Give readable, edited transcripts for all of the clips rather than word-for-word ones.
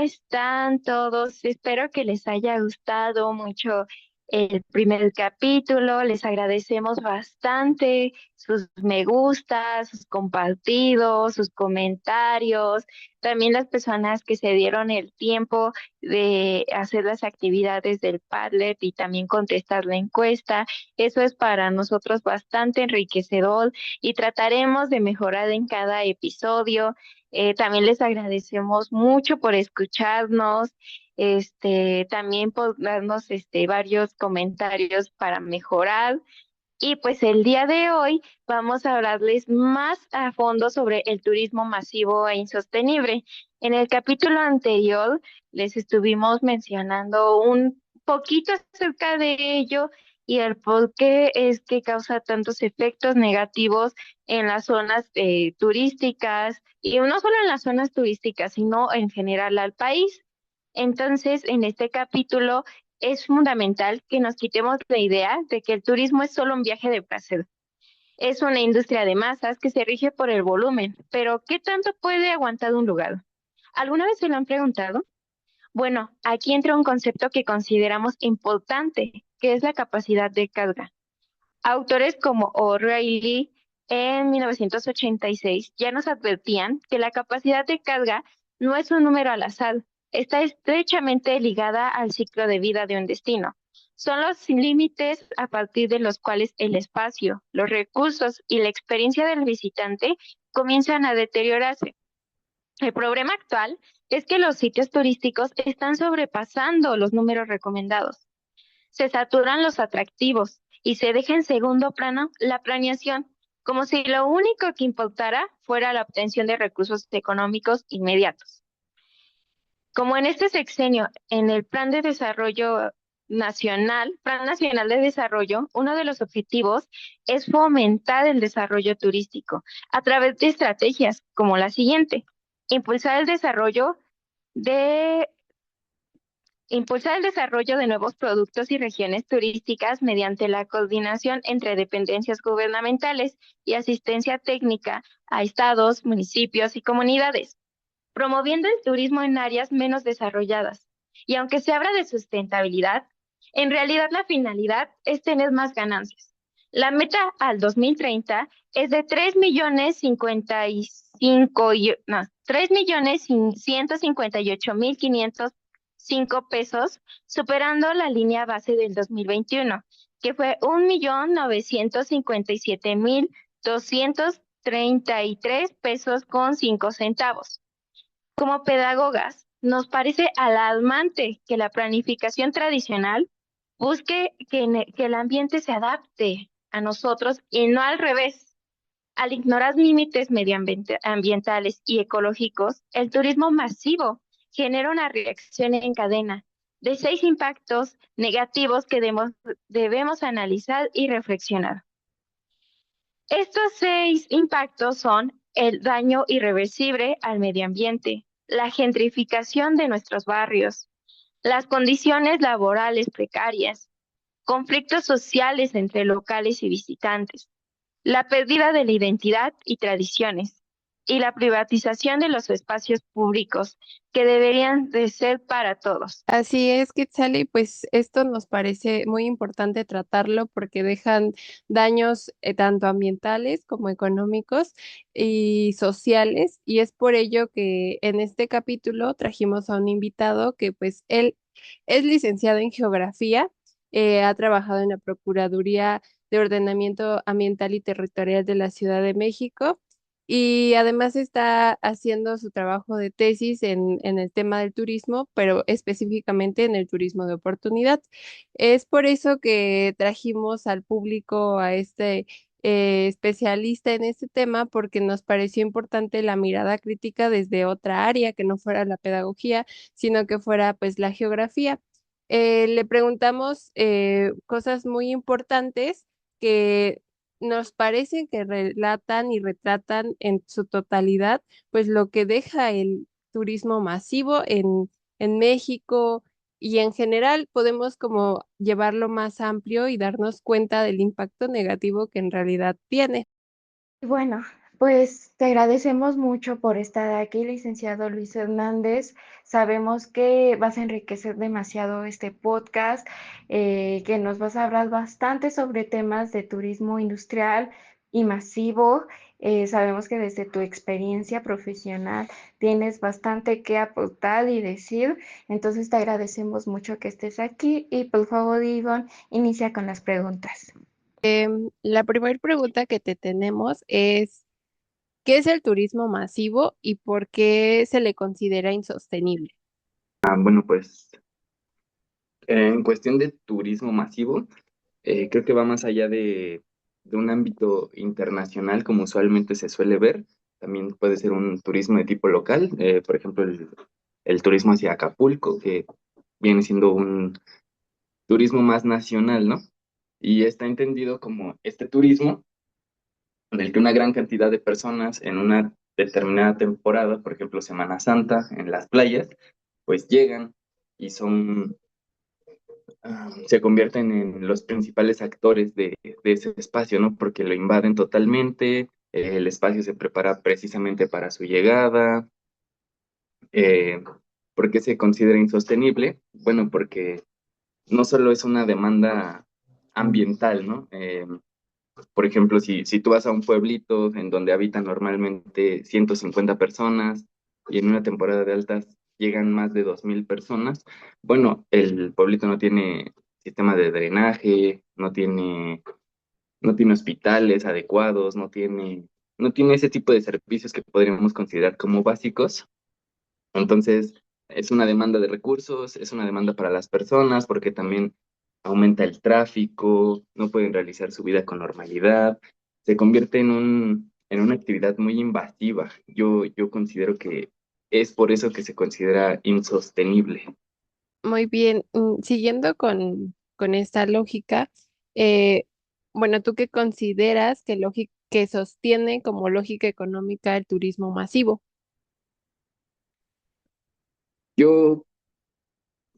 están todos? Espero que les haya gustado mucho el primer capítulo. Les agradecemos bastante sus me gustas, sus compartidos, sus comentarios, también las personas que se dieron el tiempo de hacer las actividades del Padlet y también contestar la encuesta. Eso es para nosotros bastante enriquecedor y trataremos de mejorar en cada episodio. También les agradecemos mucho por escucharnos, también por darnos varios comentarios para mejorar. Y pues el día de hoy vamos a hablarles más a fondo sobre el turismo masivo e insostenible. En el capítulo anterior les estuvimos mencionando un poquito acerca de ello y el por qué es que causa tantos efectos negativos en las zonas turísticas y no solo en las zonas turísticas, sino en general al país. Entonces, en este capítulo es fundamental que nos quitemos la idea de que el turismo es solo un viaje de placer. Es una industria de masas que se rige por el volumen, pero ¿qué tanto puede aguantar un lugar? ¿Alguna vez se lo han preguntado? Bueno, aquí entra un concepto que consideramos importante, que es la capacidad de carga. Autores como O'Reilly en 1986 ya nos advertían que la capacidad de carga no es un número al azar, está estrechamente ligada al ciclo de vida de un destino. Son los límites a partir de los cuales el espacio, los recursos y la experiencia del visitante comienzan a deteriorarse. El problema actual es que los sitios turísticos están sobrepasando los números recomendados. Se saturan los atractivos y se deja en segundo plano la planeación, como si lo único que importara fuera la obtención de recursos económicos inmediatos. Como en este sexenio, en el Plan de Desarrollo Nacional, Plan Nacional de Desarrollo, uno de los objetivos es fomentar el desarrollo turístico a través de estrategias como la siguiente: impulsar el desarrollo de impulsar el desarrollo de nuevos productos y regiones turísticas mediante la coordinación entre dependencias gubernamentales y asistencia técnica a estados, municipios y comunidades, promoviendo el turismo en áreas menos desarrolladas. Y aunque se habla de sustentabilidad, en realidad la finalidad es tener más ganancias. La meta al 2030 es de 3.158.505 pesos, superando la línea base del 2021, que fue 1.957.233 pesos con 5 centavos. Como pedagogas, nos parece alarmante que la planificación tradicional busque que el ambiente se adapte a nosotros y no al revés. Al ignorar límites medioambientales y ecológicos, el turismo masivo genera una reacción en cadena de 6 impactos negativos que debemos analizar y reflexionar. Estos 6 impactos son el daño irreversible al medio ambiente, la gentrificación de nuestros barrios, las condiciones laborales precarias, conflictos sociales entre locales y visitantes, la pérdida de la identidad y tradiciones, y la privatización de los espacios públicos que deberían de ser para todos. Así es, Quetzali, pues esto nos parece muy importante tratarlo porque dejan daños tanto ambientales como económicos y sociales, y es por ello que en este capítulo trajimos a un invitado que pues él es licenciado en geografía, ha trabajado en la Procuraduría de Ordenamiento Ambiental y Territorial de la Ciudad de México. Y además está haciendo su trabajo de tesis en el tema del turismo, pero específicamente en el turismo de oportunidad. Es por eso que trajimos al público a este especialista en este tema, porque nos pareció importante la mirada crítica desde otra área, que no fuera la pedagogía, sino que fuera pues la geografía. Le preguntamos cosas muy importantes que nos parecen que relatan y retratan en su totalidad, pues lo que deja el turismo masivo en México, y en general podemos como llevarlo más amplio y darnos cuenta del impacto negativo que en realidad tiene. Bueno, Pues te agradecemos mucho por estar aquí, licenciado Luis Hernández. Sabemos que vas a enriquecer demasiado este podcast, que nos vas a hablar bastante sobre temas de turismo industrial y masivo. Sabemos que desde tu experiencia profesional tienes bastante que aportar y decir. Entonces te agradecemos mucho que estés aquí y por favor, Ivonne, inicia con las preguntas. La primera pregunta que te tenemos es, ¿qué es el turismo masivo y por qué se le considera insostenible? Bueno, pues en cuestión de turismo masivo, creo que va más allá de un ámbito internacional como usualmente se suele ver. También puede ser un turismo de tipo local, por ejemplo, el turismo hacia Acapulco, que viene siendo un turismo más nacional, ¿no? Y está entendido como este turismo en el que una gran cantidad de personas en una determinada temporada, por ejemplo, Semana Santa, en las playas, pues llegan y se convierten en los principales actores de ese espacio, ¿no? Porque lo invaden totalmente, el espacio se prepara precisamente para su llegada. ¿Por qué se considera insostenible? Bueno, porque no solo es una demanda ambiental, ¿no? Por ejemplo, si tú vas a un pueblito en donde habitan normalmente 150 personas y en una temporada de altas llegan más de 2.000 personas, bueno, el pueblito no tiene sistema de drenaje, no tiene hospitales adecuados, no tiene ese tipo de servicios que podríamos considerar como básicos. Entonces, es una demanda de recursos, es una demanda para las personas, porque también aumenta el tráfico, no pueden realizar su vida con normalidad, se convierte en una actividad muy invasiva. Yo considero que es por eso que se considera insostenible. Muy bien, siguiendo con esta lógica, eh, bueno, ¿tú qué consideras que sostiene como lógica económica el turismo masivo? Yo,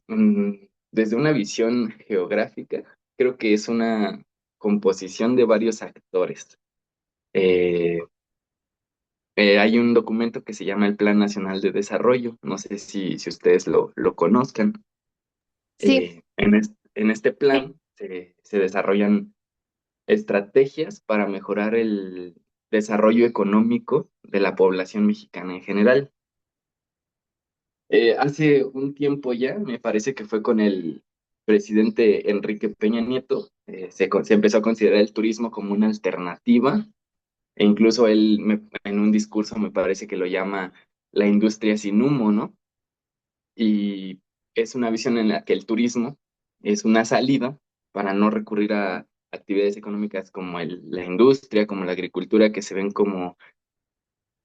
mm, desde una visión geográfica, creo que es una composición de varios actores. Eh, Hay un documento que se llama el Plan Nacional de Desarrollo, no sé si ustedes lo conozcan. Sí, En este plan se desarrollan estrategias para mejorar el desarrollo económico de la población mexicana en general. Hace un tiempo ya, me parece que fue con el presidente Enrique Peña Nieto, se empezó a considerar el turismo como una alternativa. E incluso él en un discurso me parece que lo llama la industria sin humo, ¿no? Y es una visión en la que el turismo es una salida para no recurrir a actividades económicas como la industria, como la agricultura, que se ven como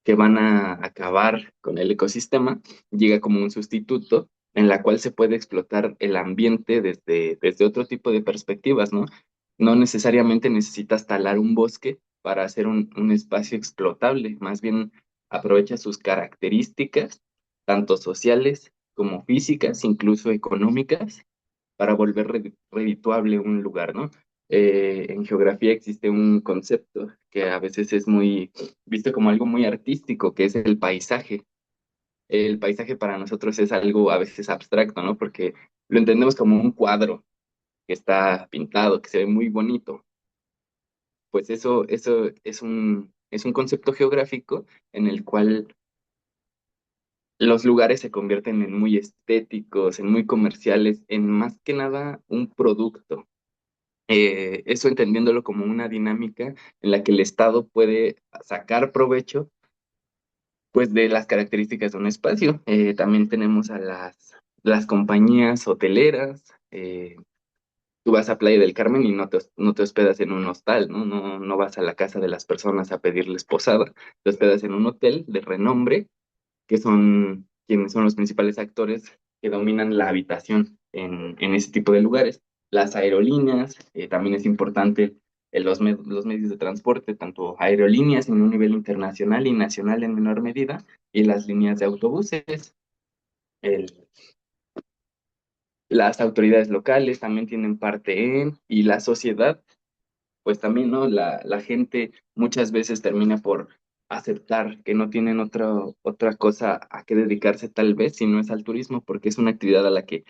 que van a acabar con el ecosistema, llega como un sustituto en la cual se puede explotar el ambiente desde otro tipo de perspectivas, ¿no? No necesariamente necesitas talar un bosque para hacer un espacio explotable, más bien aprovecha sus características, tanto sociales como físicas, incluso económicas, para volver redituable un lugar, ¿no? En geografía existe un concepto que a veces es muy visto como algo muy artístico, que es el paisaje. El paisaje para nosotros es algo a veces abstracto, ¿no? Porque lo entendemos como un cuadro que está pintado, que se ve muy bonito. Pues eso es un concepto geográfico en el cual los lugares se convierten en muy estéticos, en muy comerciales, en más que nada un producto. Eso entendiéndolo como una dinámica en la que el Estado puede sacar provecho pues de las características de un espacio. También tenemos a las compañías hoteleras. Tú vas a Playa del Carmen y no te hospedas en un hostal, ¿no? No vas a la casa de las personas a pedirles posada, te hospedas en un hotel de renombre, que son quienes son los principales actores que dominan la habitación en ese tipo de lugares. Las aerolíneas, también es importante los medios de transporte, tanto aerolíneas en un nivel internacional y nacional en menor medida, y las líneas de autobuses. El- las autoridades locales también tienen parte y la sociedad, pues también, ¿no? La gente muchas veces termina por aceptar que no tienen otra cosa a que dedicarse tal vez si no es al turismo, porque es una actividad a la que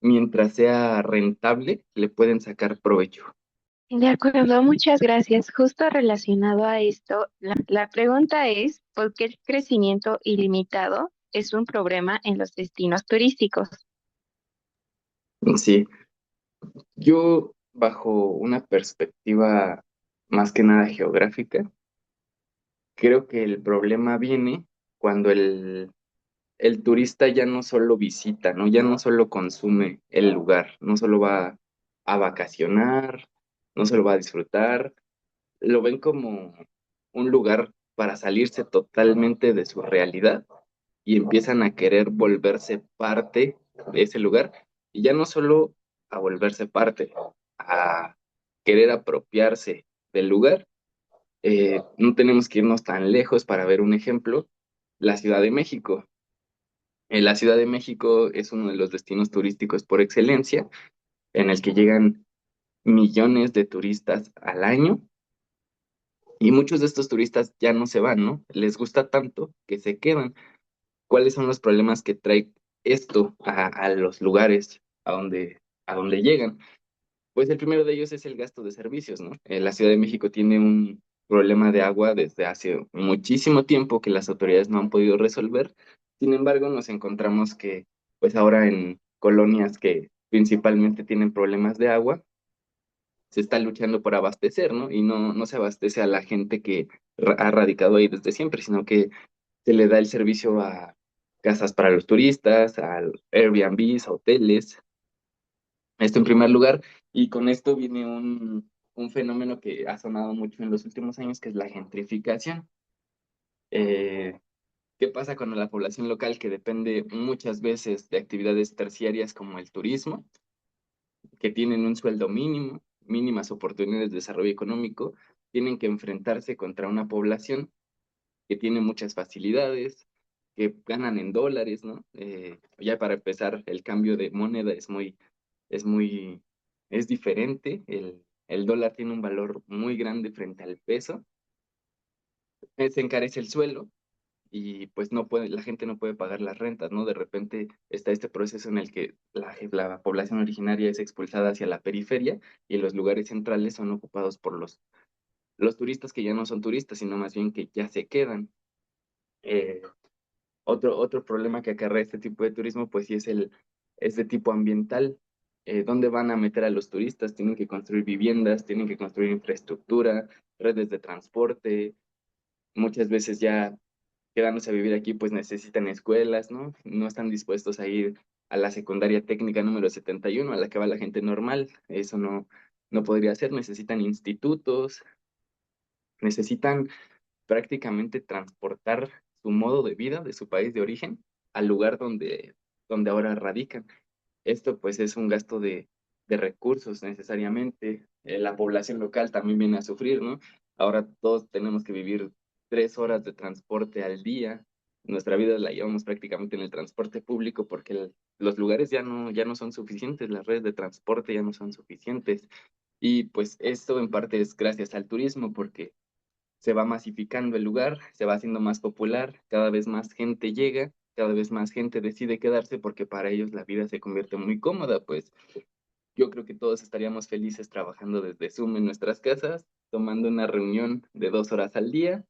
mientras sea rentable le pueden sacar provecho. De acuerdo, muchas gracias. Justo relacionado a esto, la pregunta es, ¿por qué el crecimiento ilimitado es un problema en los destinos turísticos? Sí, yo bajo una perspectiva más que nada geográfica, creo que el problema viene cuando el turista ya no solo visita, ¿no? Ya no solo consume el lugar, no solo va a vacacionar, no solo va a disfrutar, lo ven como un lugar para salirse totalmente de su realidad y empiezan a querer volverse parte de ese lugar y ya no solo a volverse parte, a querer apropiarse del lugar. No tenemos que irnos tan lejos para ver un ejemplo, la Ciudad de México. La Ciudad de México es uno de los destinos turísticos por excelencia, en el que llegan millones de turistas al año y muchos de estos turistas ya no se van, ¿no? Les gusta tanto que se quedan. ¿Cuáles son los problemas que trae esto a los lugares a donde llegan? Pues el primero de ellos es el gasto de servicios, ¿no? La Ciudad de México tiene un problema de agua desde hace muchísimo tiempo que las autoridades no han podido resolver. Sin embargo, nos encontramos que, pues ahora en colonias que principalmente tienen problemas de agua, se está luchando por abastecer, ¿no? Y no se abastece a la gente que ha radicado ahí desde siempre, sino que se le da el servicio a casas para los turistas, a Airbnbs, a hoteles. Esto en primer lugar, y con esto viene un fenómeno que ha sonado mucho en los últimos años, que es la gentrificación. Eh, ¿Qué pasa con la población local que depende muchas veces de actividades terciarias como el turismo, que tienen un sueldo mínimo, mínimas oportunidades de desarrollo económico, tienen que enfrentarse contra una población que tiene muchas facilidades, que ganan en dólares, ¿no? Ya para empezar, el cambio de moneda es muy, es diferente. El dólar tiene un valor muy grande frente al peso. Se encarece el suelo y pues no puede, la gente no puede pagar las rentas, ¿no? De repente está este proceso en el que la población originaria es expulsada hacia la periferia y los lugares centrales son ocupados por los turistas que ya no son turistas, sino más bien que ya se quedan. Eh, otro problema que acarrea este tipo de turismo, pues sí es de tipo ambiental. ¿Dónde van a meter a los turistas? Tienen que construir viviendas, tienen que construir infraestructura, redes de transporte. Muchas veces ya quedándose a vivir aquí, pues necesitan escuelas, ¿no? No están dispuestos a ir a la secundaria técnica número 71 a la que va la gente normal. Eso no podría ser. Necesitan institutos, necesitan prácticamente transportar su modo de vida de su país de origen al lugar donde ahora radican. Esto pues es un gasto de recursos necesariamente. La población local también viene a sufrir, ¿no? Ahora todos tenemos que vivir 3 horas de transporte al día. Nuestra vida la llevamos prácticamente en el transporte público porque los lugares ya no son suficientes, las redes de transporte ya no son suficientes. Y pues esto en parte es gracias al turismo porque se va masificando el lugar, se va haciendo más popular, cada vez más gente llega, cada vez más gente decide quedarse porque para ellos la vida se convierte muy cómoda, pues yo creo que todos estaríamos felices trabajando desde Zoom en nuestras casas, tomando una reunión de 2 horas al día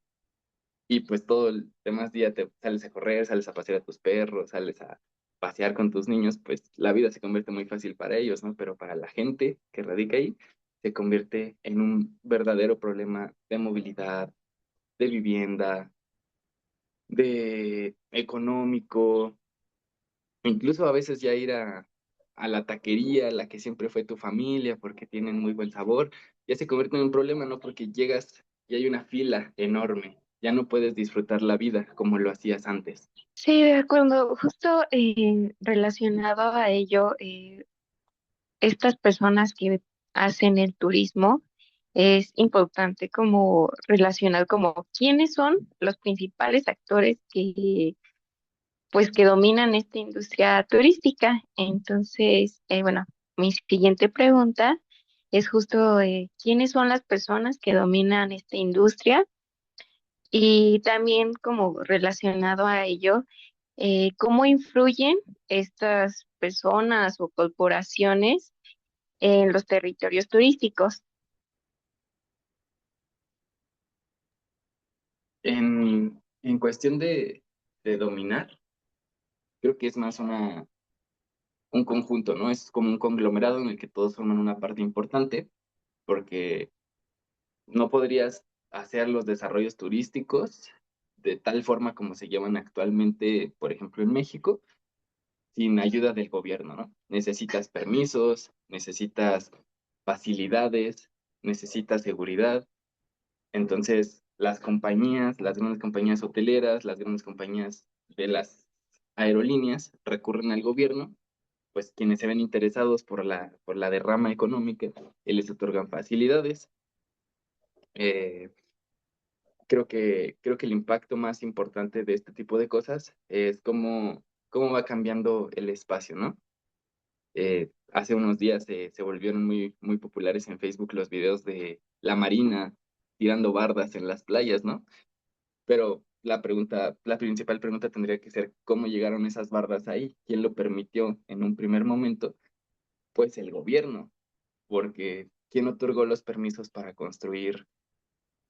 y pues todo el demás día te sales a correr, sales a pasear a tus perros, sales a pasear con tus niños, pues la vida se convierte muy fácil para ellos, ¿no? Pero para la gente que radica ahí, se convierte en un verdadero problema de movilidad, de vivienda, de económico, incluso a veces ya ir a la taquería, la que siempre fue tu familia, porque tienen muy buen sabor, ya se convierte en un problema, ¿no? Porque llegas y hay una fila enorme, ya no puedes disfrutar la vida como lo hacías antes. Sí, de acuerdo. Justo relacionado a ello, estas personas que hacen el turismo, es importante como relacionar como quiénes son los principales actores que pues que dominan esta industria turística. Entonces, bueno, mi siguiente pregunta es justo quiénes son las personas que dominan esta industria Y también como relacionado a ello, ¿cómo influyen estas personas o corporaciones en los territorios turísticos? En cuestión de dominar, creo que es más un conjunto, ¿no? Es como un conglomerado en el que todos forman una parte importante, porque no podrías hacer los desarrollos turísticos de tal forma como se llevan actualmente, por ejemplo, en México, sin ayuda del gobierno, ¿no? Necesitas permisos, necesitas facilidades, necesitas seguridad. Entonces, las grandes compañías hoteleras, las grandes compañías de las aerolíneas recurren al gobierno, pues quienes se ven interesados por la derrama económica y les otorgan facilidades. Eh, creo que el impacto más importante de este tipo de cosas es cómo va cambiando el espacio, ¿no? Hace unos días se volvieron muy populares en Facebook los videos de la Marina tirando bardas en las playas, ¿no? Pero la principal pregunta tendría que ser cómo llegaron esas bardas ahí, quién lo permitió en un primer momento, pues el gobierno, porque quién otorgó los permisos para construir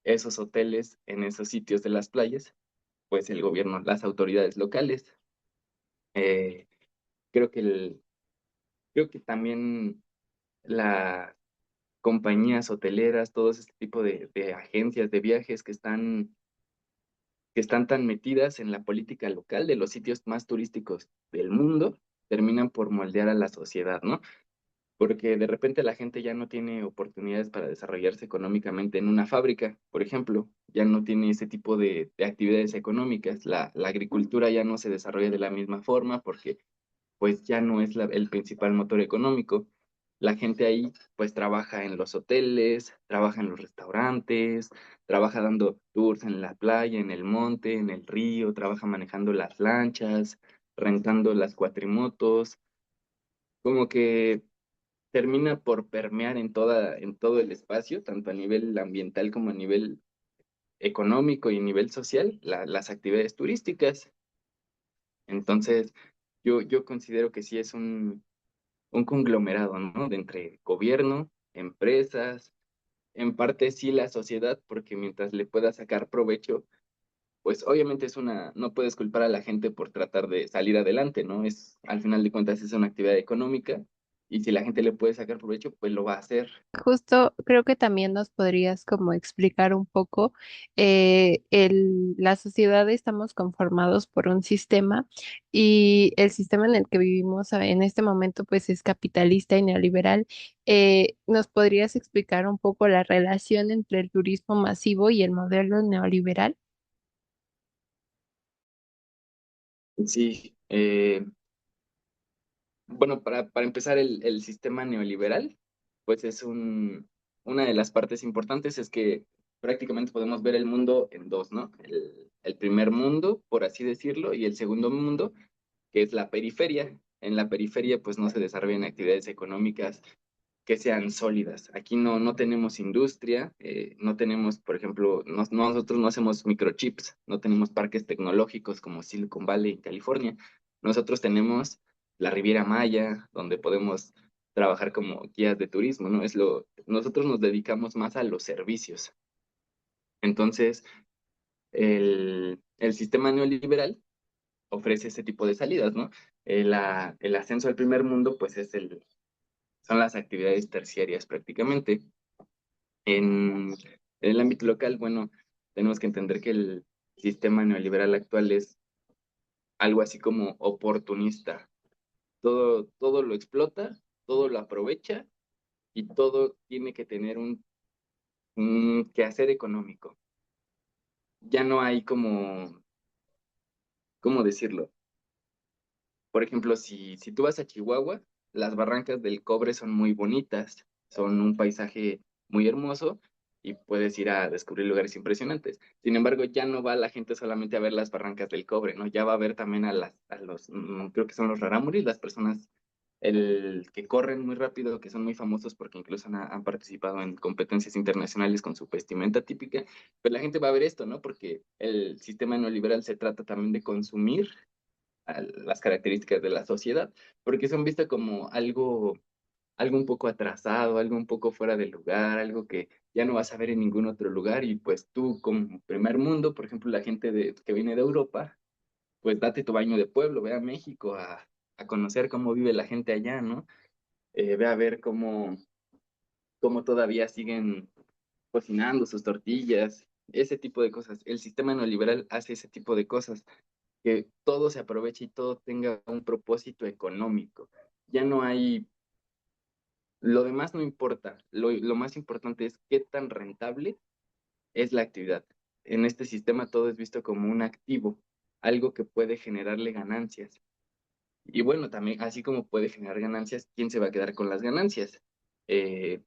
esos hoteles en esos sitios de las playas, pues el gobierno, las autoridades locales. Eh, creo que creo que también las compañías hoteleras, todos este tipo de agencias de viajes que están tan metidas en la política local de los sitios más turísticos del mundo, terminan por moldear a la sociedad, ¿no? Porque de repente la gente ya no tiene oportunidades para desarrollarse económicamente en una fábrica, por ejemplo, ya no tiene ese tipo de actividades económicas, la agricultura ya no se desarrolla de la misma forma porque pues ya no es el principal motor económico. La gente ahí pues trabaja en los hoteles, trabaja en los restaurantes, trabaja dando tours en la playa, en el monte, en el río, trabaja manejando las lanchas, rentando las cuatrimotos, como que termina por permear en todo el espacio, tanto a nivel ambiental como a nivel económico y a nivel social, las actividades turísticas. Entonces, yo considero que sí es un conglomerado, ¿no? De entre gobierno, empresas, en parte sí la sociedad, porque mientras le pueda sacar provecho, pues obviamente no puedes culpar a la gente por tratar de salir adelante, ¿no? Al final de cuentas es una actividad económica y si la gente le puede sacar provecho, pues lo va a hacer. Justo creo que también nos podrías como explicar un poco, la sociedad estamos conformados por un sistema y el sistema en el que vivimos en este momento pues es capitalista y neoliberal. ¿Nos podrías explicar un poco la relación entre el turismo masivo y el modelo neoliberal? Sí, bueno, para empezar, el sistema neoliberal, pues una de las partes importantes es que prácticamente podemos ver el mundo en dos, ¿no? El primer mundo, por así decirlo, y el segundo mundo, que es la periferia. En la periferia, pues no se desarrollan actividades económicas que sean sólidas. Aquí no tenemos industria, no tenemos, por ejemplo, nosotros no hacemos microchips, no tenemos parques tecnológicos como Silicon Valley en California. Nosotros tenemos la Riviera Maya, donde podemos trabajar como guías de turismo, ¿no? Nosotros nos dedicamos más a los servicios. Entonces, el sistema neoliberal ofrece ese tipo de salidas, ¿no? El ascenso al primer mundo, pues son las actividades terciarias prácticamente. En el ámbito local, bueno, tenemos que entender que el sistema neoliberal actual es algo así como oportunista. Todo lo explota, todo lo aprovecha y todo tiene que tener un quehacer económico. Ya no hay ¿cómo decirlo? Por ejemplo, si tú vas a Chihuahua, las barrancas del Cobre son muy bonitas, son un paisaje muy hermoso y puedes ir a descubrir lugares impresionantes. Sin embargo, ya no va la gente solamente a ver las barrancas del Cobre, ¿no? Ya va a ver también creo que son los rarámuris, las personas que corren muy rápido, que son muy famosos porque incluso han participado en competencias internacionales con su vestimenta típica, pues la gente va a ver esto, ¿no? Porque el sistema neoliberal se trata también de consumir las características de la sociedad, porque son vistas como algo un poco atrasado, algo un poco fuera de lugar, algo que ya no vas a ver en ningún otro lugar y pues tú como primer mundo, por ejemplo, la gente que viene de Europa, pues date tu baño de pueblo, ve a México a conocer cómo vive la gente allá, ¿no? Ve a ver cómo todavía siguen cocinando sus tortillas, ese tipo de cosas. El sistema neoliberal hace ese tipo de cosas, que todo se aproveche y todo tenga un propósito económico. Ya no hay, lo demás no importa, lo más importante es qué tan rentable es la actividad. En este sistema todo es visto como un activo, algo que puede generarle ganancias. Y bueno, también, así como puede generar ganancias, ¿quién se va a quedar con las ganancias? Eh,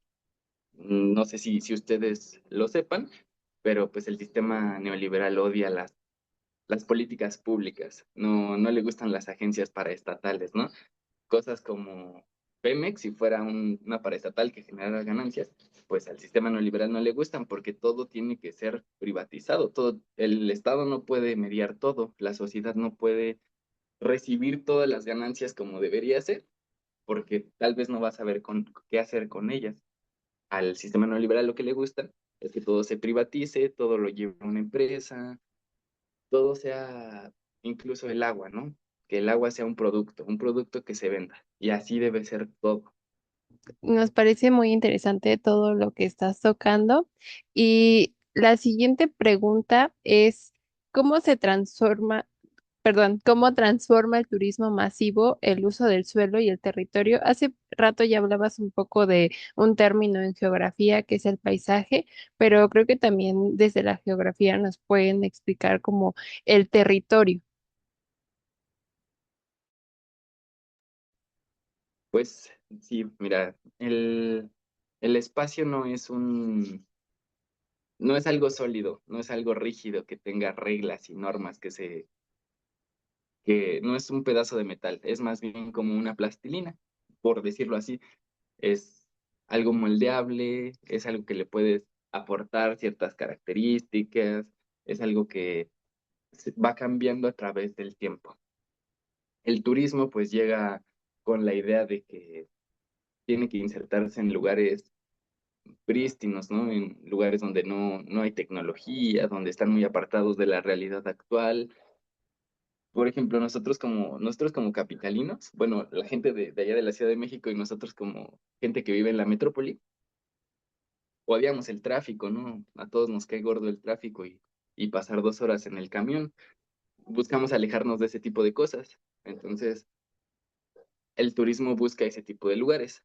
no sé si ustedes lo sepan, pero pues el sistema neoliberal odia las políticas públicas, no le gustan las agencias paraestatales, ¿no? Cosas como Pemex, si fuera una paraestatal que generara ganancias, pues al sistema neoliberal no le gustan porque todo tiene que ser privatizado, todo, el Estado no puede mediar todo, la sociedad no puede recibir todas las ganancias como debería ser, porque tal vez no va a saber qué hacer con ellas. Al sistema neoliberal lo que le gusta es que todo se privatice, todo lo lleve a una empresa, todo sea, incluso el agua, ¿no? Que el agua sea un producto que se venda. Y así debe ser todo. Nos parece muy interesante todo lo que estás tocando. Y la siguiente pregunta es, ¿cómo se transforma, perdón, cómo transforma el turismo masivo el uso del suelo y el territorio? Hace rato ya hablabas un poco de un término en geografía que es el paisaje, pero creo que también desde la geografía nos pueden explicar como el territorio. Pues sí, mira, el espacio no es algo sólido, no es algo rígido que tenga reglas y normas que no es un pedazo de metal, es más bien como una plastilina, por decirlo así. Es algo moldeable, es algo que le puedes aportar ciertas características, es algo que va cambiando a través del tiempo. El turismo pues llega con la idea de que tiene que insertarse en lugares prístinos, ¿no? En lugares donde no hay tecnología, donde están muy apartados de la realidad actual. Por ejemplo, nosotros como capitalinos, bueno, la gente de allá de la Ciudad de México y nosotros como gente que vive en la metrópoli, odiamos el tráfico, ¿no? A todos nos cae gordo el tráfico y pasar 2 horas en el camión. Buscamos alejarnos de ese tipo de cosas. Entonces, el turismo busca ese tipo de lugares.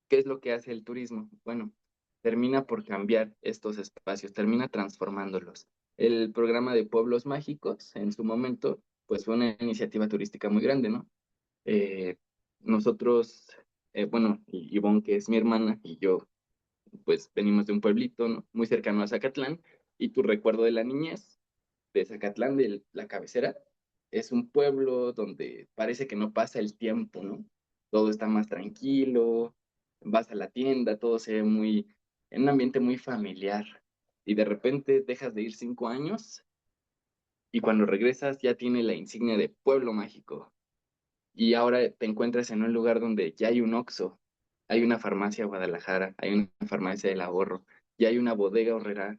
¿Qué es lo que hace el turismo? Bueno, termina por cambiar estos espacios, termina transformándolos. El programa de Pueblos Mágicos, en su momento, pues fue una iniciativa turística muy grande, ¿no? Eh, nosotros, bueno, Ivonne, que es mi hermana, y yo, pues venimos de un pueblito, ¿no? Muy cercano a Zacatlán, y tu recuerdo de la niñez de Zacatlán, de la cabecera, es un pueblo donde parece que no pasa el tiempo, ¿no? Todo está más tranquilo, vas a la tienda, todo se ve en un ambiente muy familiar. Y de repente dejas de ir 5 años y cuando regresas ya tiene la insignia de pueblo mágico. Y ahora te encuentras en un lugar donde ya hay un Oxxo, hay una farmacia Guadalajara, hay una farmacia del ahorro, ya hay una bodega horrera,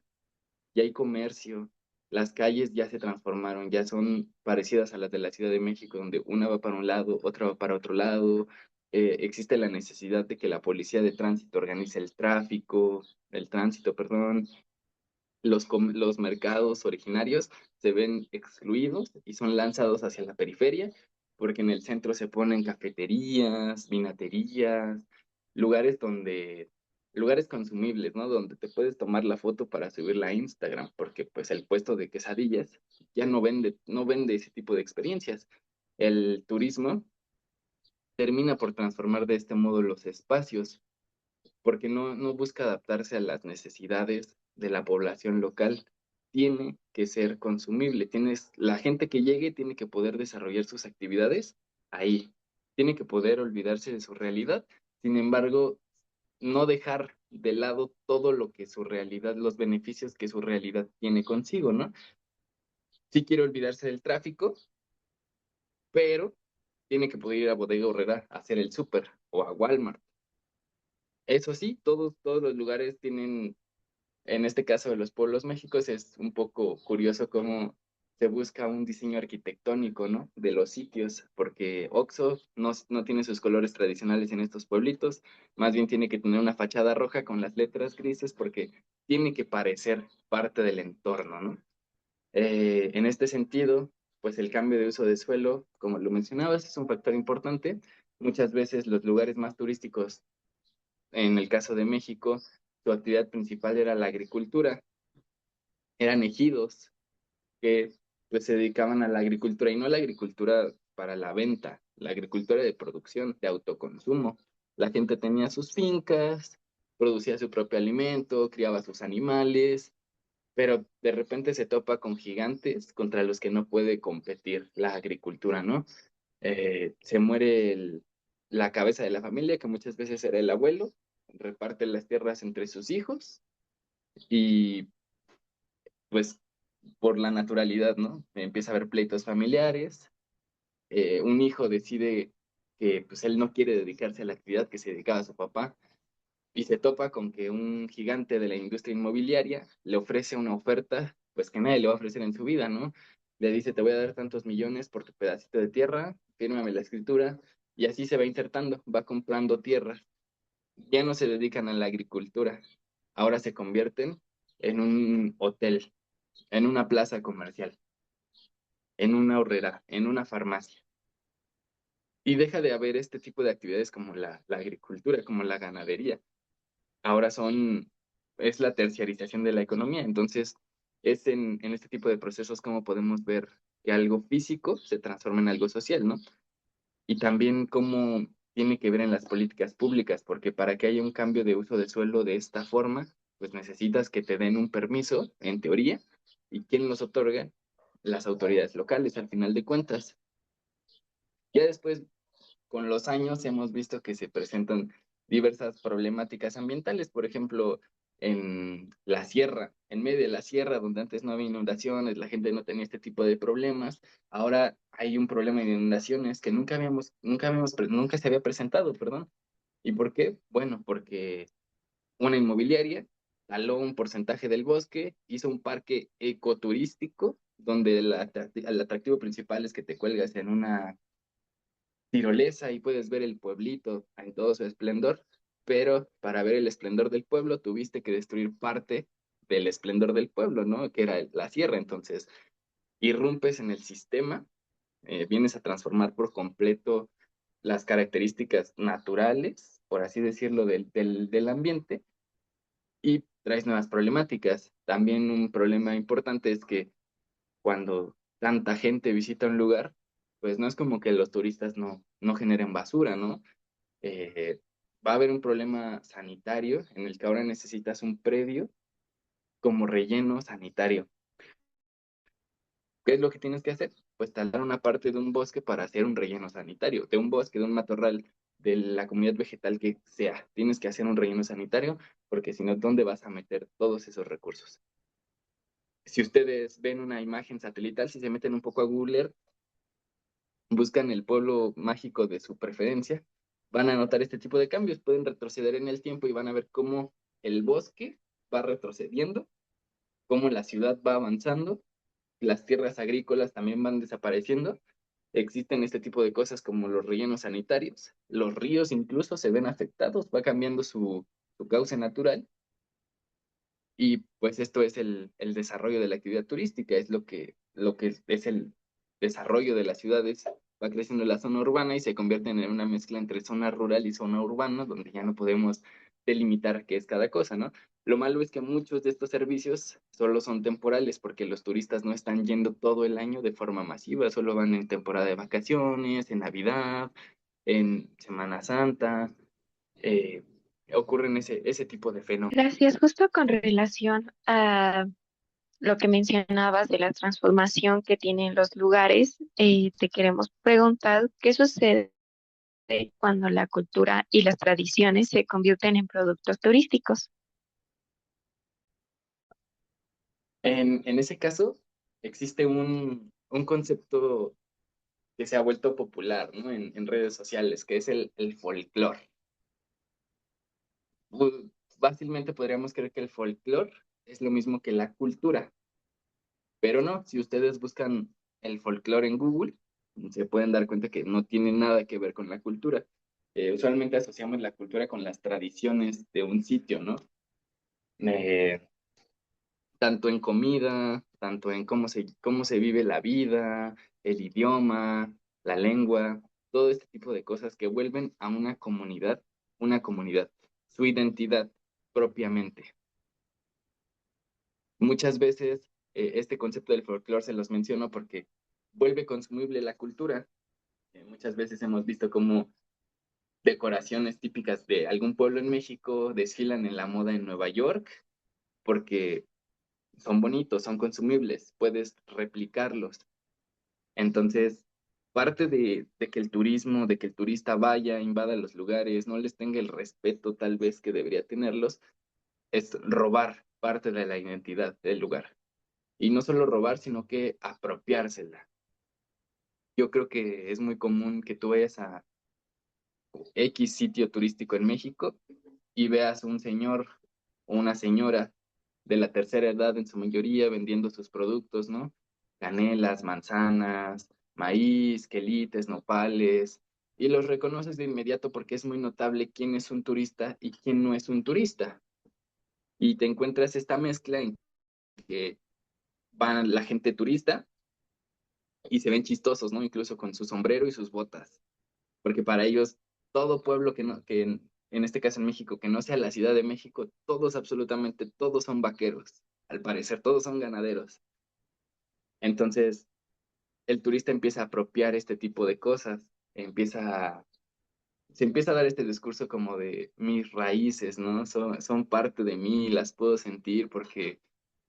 ya hay comercio, las calles ya se transformaron, ya son parecidas a las de la Ciudad de México, donde una va para un lado, otra va para otro lado. Existe la necesidad de que la policía de tránsito organice el tránsito, perdón. Los mercados originarios se ven excluidos y son lanzados hacia la periferia, porque en el centro se ponen cafeterías, vinaterías, lugares lugares consumibles, ¿no? Donde te puedes tomar la foto para subirla a Instagram, porque pues el puesto de quesadillas ya no vende ese tipo de experiencias. El turismo termina por transformar de este modo los espacios porque no busca adaptarse a las necesidades de la población local. Tiene que ser consumible. La gente que llegue tiene que poder desarrollar sus actividades ahí. tiene que poder olvidarse de su realidad. Sin embargo, no dejar de lado todo lo que su realidad, los beneficios que su realidad tiene consigo, ¿no? Sí quiere olvidarse del tráfico, pero tiene que poder ir a Bodega Aurrera a hacer el súper o a Walmart. Eso sí, todos los lugares tienen, en este caso de los pueblos mágicos, es un poco curioso cómo se busca un diseño arquitectónico, ¿no? De los sitios, porque Oxxo no tiene sus colores tradicionales en estos pueblitos, más bien tiene que tener una fachada roja con las letras grises porque tiene que parecer parte del entorno, ¿no? En este sentido, pues el cambio de uso de suelo, como lo mencionabas, es un factor importante. Muchas veces los lugares más turísticos, en el caso de México, su actividad principal era la agricultura, eran ejidos que pues se dedicaban a la agricultura y no a la agricultura para la venta, la agricultura de producción, de autoconsumo. La gente tenía sus fincas, producía su propio alimento, criaba sus animales, pero de repente se topa con gigantes contra los que no puede competir la agricultura, ¿no? Se muere la cabeza de la familia, que muchas veces era el abuelo, reparte las tierras entre sus hijos y pues por la naturalidad, ¿no? Empieza a haber pleitos familiares, un hijo decide que pues él no quiere dedicarse a la actividad que se dedicaba a su papá y se topa con que un gigante de la industria inmobiliaria le ofrece una oferta pues que nadie le va a ofrecer en su vida, ¿no? Le dice, te voy a dar tantos millones por tu pedacito de tierra, fírmame la escritura, y así se va insertando, va comprando tierra. Ya no se dedican a la agricultura, ahora se convierten en un hotel, en una plaza comercial, en una horrera, en una farmacia. Y deja de haber este tipo de actividades como la agricultura, como la ganadería. Ahora es la terciarización de la economía. Entonces, es en este tipo de procesos como podemos ver que algo físico se transforma en algo social, ¿no? Y también cómo tiene que ver en las políticas públicas, porque para que haya un cambio de uso de suelo de esta forma, pues necesitas que te den un permiso, en teoría, y ¿quién los otorga? Las autoridades locales, al final de cuentas. Ya después con los años hemos visto que se presentan diversas problemáticas ambientales, por ejemplo, en la sierra, en medio de la sierra, donde antes no había inundaciones, la gente no tenía este tipo de problemas, ahora hay un problema de inundaciones que nunca se había presentado, perdón. ¿Y por qué? Bueno, porque una inmobiliaria taló un porcentaje del bosque, hizo un parque ecoturístico, donde el atractivo principal es que te cuelgas en una tirolesa y puedes ver el pueblito en todo su esplendor, pero para ver el esplendor del pueblo tuviste que destruir parte del esplendor del pueblo, ¿no? Que era la sierra. Entonces, irrumpes en el sistema, vienes a transformar por completo las características naturales, por así decirlo, del ambiente y traes nuevas problemáticas. También un problema importante es que cuando tanta gente visita un lugar, pues no es como que los turistas no generen basura, ¿no? Va a haber un problema sanitario en el que ahora necesitas un predio como relleno sanitario. ¿Qué es lo que tienes que hacer? Pues talar una parte de un bosque para hacer un relleno sanitario, de un bosque, de un matorral, de la comunidad vegetal que sea. Tienes que hacer un relleno sanitario porque si no, ¿dónde vas a meter todos esos recursos? Si ustedes ven una imagen satelital, si se meten un poco a Google Earth, buscan el pueblo mágico de su preferencia, van a notar este tipo de cambios, pueden retroceder en el tiempo y van a ver cómo el bosque va retrocediendo, cómo la ciudad va avanzando, las tierras agrícolas también van desapareciendo, existen este tipo de cosas como los rellenos sanitarios, los ríos incluso se ven afectados, va cambiando su cauce natural y pues esto es el desarrollo de la actividad turística, es lo que es el desarrollo de las ciudades. Va creciendo la zona urbana y se convierten en una mezcla entre zona rural y zona urbana, donde ya no podemos delimitar qué es cada cosa, ¿no? Lo malo es que muchos de estos servicios solo son temporales porque los turistas no están yendo todo el año de forma masiva, solo van en temporada de vacaciones, en Navidad, en Semana Santa, eh, ocurren ese tipo de fenómenos. Gracias. Justo con relación a lo que mencionabas de la transformación que tienen los lugares, te queremos preguntar qué sucede cuando la cultura y las tradiciones se convierten en productos turísticos. En ese caso, existe un concepto que se ha vuelto popular, ¿no? En redes sociales, que es el folclore. Fácilmente podríamos creer que el folclore es lo mismo que la cultura, pero no, si ustedes buscan el folclore en Google, se pueden dar cuenta que no tiene nada que ver con la cultura. Usualmente asociamos la cultura con las tradiciones de un sitio, ¿no? Eh, Tanto en comida, tanto en cómo se vive la vida, el idioma, la lengua, todo este tipo de cosas que vuelven a una comunidad, su identidad propiamente. Muchas veces este concepto del folclore se los menciono porque vuelve consumible la cultura. Muchas veces hemos visto cómo decoraciones típicas de algún pueblo en México desfilan en la moda en Nueva York porque son bonitos, son consumibles, puedes replicarlos. Entonces, parte de que el turismo, de que el turista vaya, invada los lugares, no les tenga el respeto tal vez que debería tenerlos, es robar parte de la identidad del lugar. Y no solo robar, sino que apropiársela. Yo creo que es muy común que tú vayas a X sitio turístico en México y veas un señor o una señora de la tercera edad en su mayoría vendiendo sus productos, ¿no? Canelas, manzanas, maíz, quelites, nopales, y los reconoces de inmediato porque es muy notable quién es un turista y quién no es un turista. Y te encuentras esta mezcla en que van la gente turista y se ven chistosos, ¿no? Incluso con su sombrero y sus botas, porque para ellos todo pueblo que no, que en este caso en México, que no sea la Ciudad de México, todos, absolutamente todos son vaqueros, al parecer todos son ganaderos. Entonces, el turista empieza a apropiar este tipo de cosas, se empieza a dar este discurso como de mis raíces, ¿no? Son parte de mí, las puedo sentir porque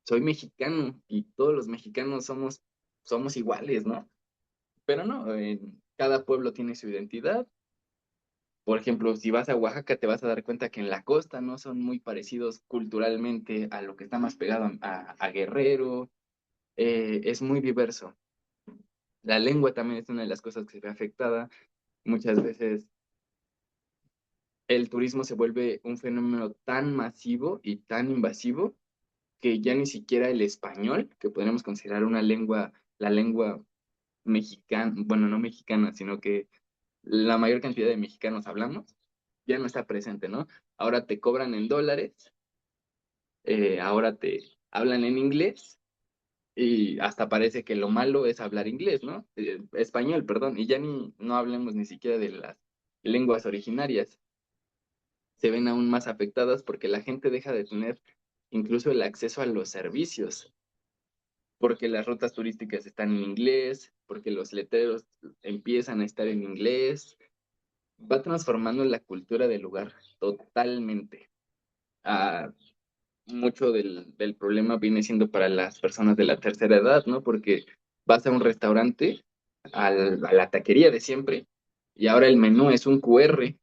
soy mexicano y todos los mexicanos somos iguales, ¿no? Pero no, cada pueblo tiene su identidad. Por ejemplo, si vas a Oaxaca, te vas a dar cuenta que en la costa no son muy parecidos culturalmente a lo que está más pegado a Guerrero. Es muy diverso. La lengua también es una de las cosas que se ve afectada. Muchas veces el turismo se vuelve un fenómeno tan masivo y tan invasivo que ya ni siquiera el español, que podríamos considerar una lengua, la lengua mexicana, bueno, no mexicana, sino que la mayor cantidad de mexicanos hablamos, ya no está presente, ¿no? Ahora te cobran en dólares, ahora te hablan en inglés y hasta parece que lo malo es hablar inglés, ¿no? Español, perdón, y ya no hablemos ni siquiera de las lenguas originarias. Se ven aún más afectadas porque la gente deja de tener incluso el acceso a los servicios, porque las rutas turísticas están en inglés, porque los letreros empiezan a estar en inglés. Va transformando la cultura del lugar totalmente. Ah, mucho del problema viene siendo para las personas de la tercera edad, ¿no? Porque vas a un restaurante, a la taquería de siempre, y ahora el menú es un QR,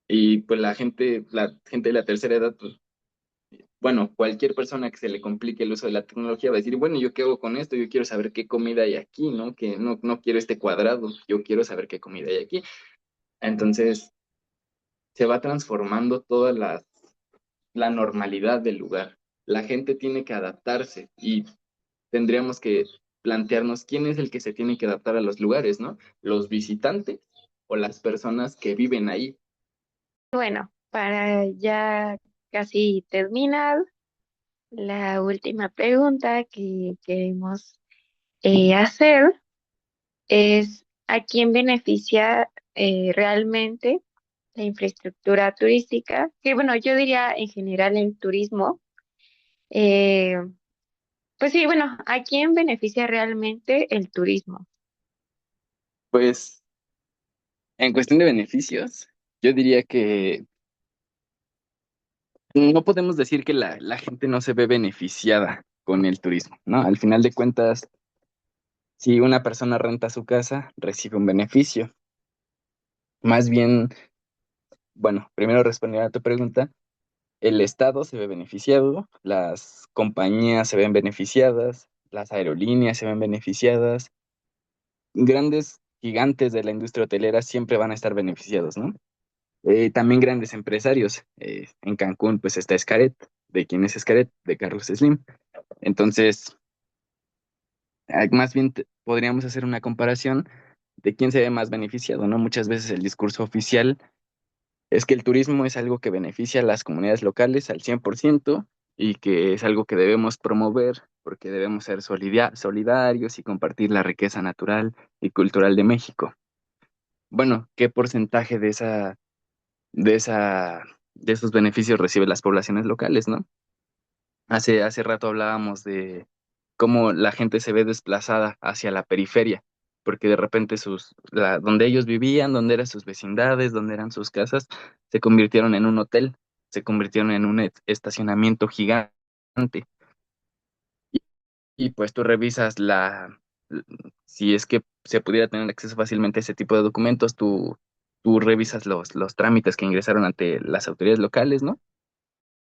y pues la gente de la tercera edad, pues, bueno, cualquier persona que se le complique el uso de la tecnología va a decir, bueno, ¿yo qué hago con esto? Yo quiero saber qué comida hay aquí, ¿no? Que no quiero este cuadrado, yo quiero saber qué comida hay aquí. Entonces, se va transformando la normalidad del lugar. La gente tiene que adaptarse y tendríamos que plantearnos quién es el que se tiene que adaptar a los lugares, ¿no? ¿Los visitantes o las personas que viven ahí? Bueno, para ya casi terminar, la última pregunta que queremos hacer es ¿a quién beneficia realmente la infraestructura turística? Que bueno, yo diría en general el turismo. eh, pues sí, bueno, ¿a quién beneficia realmente el turismo? Pues en cuestión de beneficios, yo diría que no podemos decir que la gente no se ve beneficiada con el turismo, ¿no? Al final de cuentas, si una persona renta su casa, recibe un beneficio. Más bien, bueno, primero respondiendo a tu pregunta, el Estado se ve beneficiado, las compañías se ven beneficiadas, las aerolíneas se ven beneficiadas, grandes gigantes de la industria hotelera siempre van a estar beneficiados, ¿no? También grandes empresarios. En Cancún, pues está Xcaret. ¿De quién es Xcaret? De Carlos Slim. Entonces, más bien podríamos hacer una comparación de quién se ve más beneficiado, ¿no? Muchas veces el discurso oficial es que el turismo es algo que beneficia a las comunidades locales al 100% y que es algo que debemos promover porque debemos ser solidarios y compartir la riqueza natural y cultural de México. Bueno, ¿qué porcentaje de esa, de esos beneficios reciben las poblaciones locales, ¿no? Hace rato hablábamos de cómo la gente se ve desplazada hacia la periferia, porque de repente donde ellos vivían, donde eran sus vecindades, donde eran sus casas, se convirtieron en un hotel, se convirtieron en un estacionamiento gigante. Y, y pues tú revisas si es que se pudiera tener acceso fácilmente a ese tipo de documentos, tú revisas los trámites que ingresaron ante las autoridades locales, ¿no?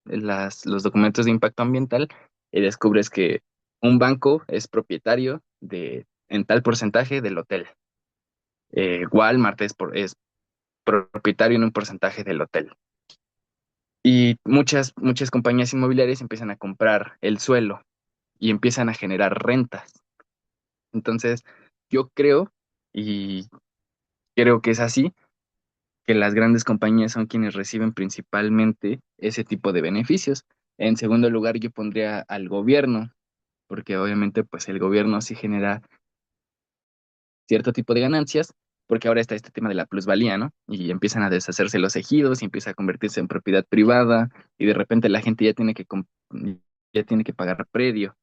Los documentos de impacto ambiental y descubres que un banco es propietario en tal porcentaje del hotel. Walmart es propietario en un porcentaje del hotel. Y muchas compañías inmobiliarias empiezan a comprar el suelo y empiezan a generar rentas. Entonces, yo y creo que es así, que las grandes compañías son quienes reciben principalmente ese tipo de beneficios. En segundo lugar, yo pondría al gobierno, porque obviamente pues el gobierno sí genera cierto tipo de ganancias, porque ahora está este tema de la plusvalía, ¿no? Y empiezan a deshacerse los ejidos y empieza a convertirse en propiedad privada y de repente la gente ya tiene que pagar predio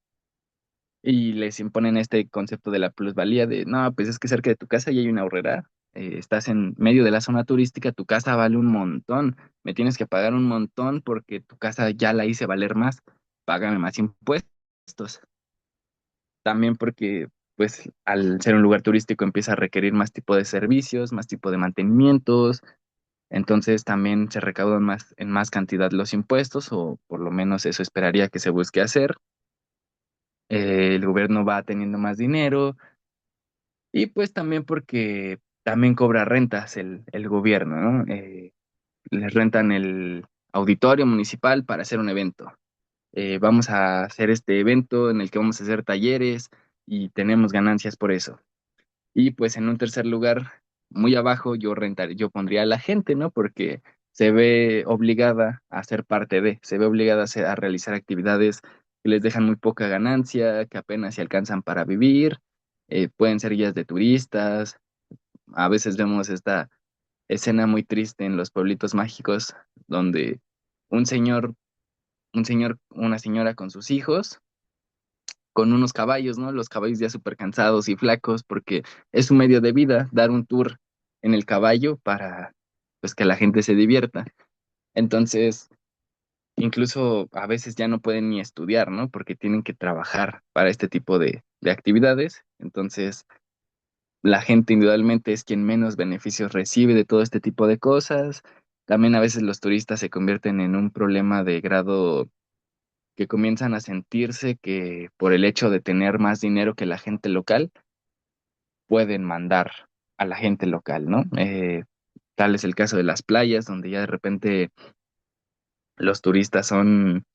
y les imponen este concepto de la plusvalía de, no, pues es que cerca de tu casa ya hay una horrera, estás en medio de la zona turística, tu casa vale un montón, me tienes que pagar un montón porque tu casa ya la hice valer más, págame más impuestos. También porque, pues, al ser un lugar turístico empieza a requerir más tipo de servicios, más tipo de mantenimientos, entonces también se recaudan en más cantidad los impuestos, o por lo menos eso esperaría que se busque hacer. El gobierno va teniendo más dinero, y pues también porque también cobra rentas el gobierno, ¿no? Les rentan el auditorio municipal para hacer un evento. Vamos a hacer este evento en el que vamos a hacer talleres y tenemos ganancias por eso. Y pues en un tercer lugar, muy abajo, yo pondría a la gente, ¿no? Porque se ve obligada a ser parte se ve obligada a realizar actividades que les dejan muy poca ganancia, que apenas se alcanzan para vivir, pueden ser guías de turistas. A veces vemos esta escena muy triste en los pueblitos mágicos, donde un señor, una señora con sus hijos, con unos caballos, ¿no? Los caballos ya súper cansados y flacos, porque es su medio de vida, dar un tour en el caballo para, pues, que la gente se divierta. Entonces, incluso a veces ya no pueden ni estudiar, ¿no? Porque tienen que trabajar para este tipo de actividades. Entonces, la gente individualmente es quien menos beneficios recibe de todo este tipo de cosas. También a veces los turistas se convierten en un problema de grado que comienzan a sentirse que por el hecho de tener más dinero que la gente local, pueden mandar a la gente local, ¿no? Tal es el caso de las playas, donde ya de repente los turistas son,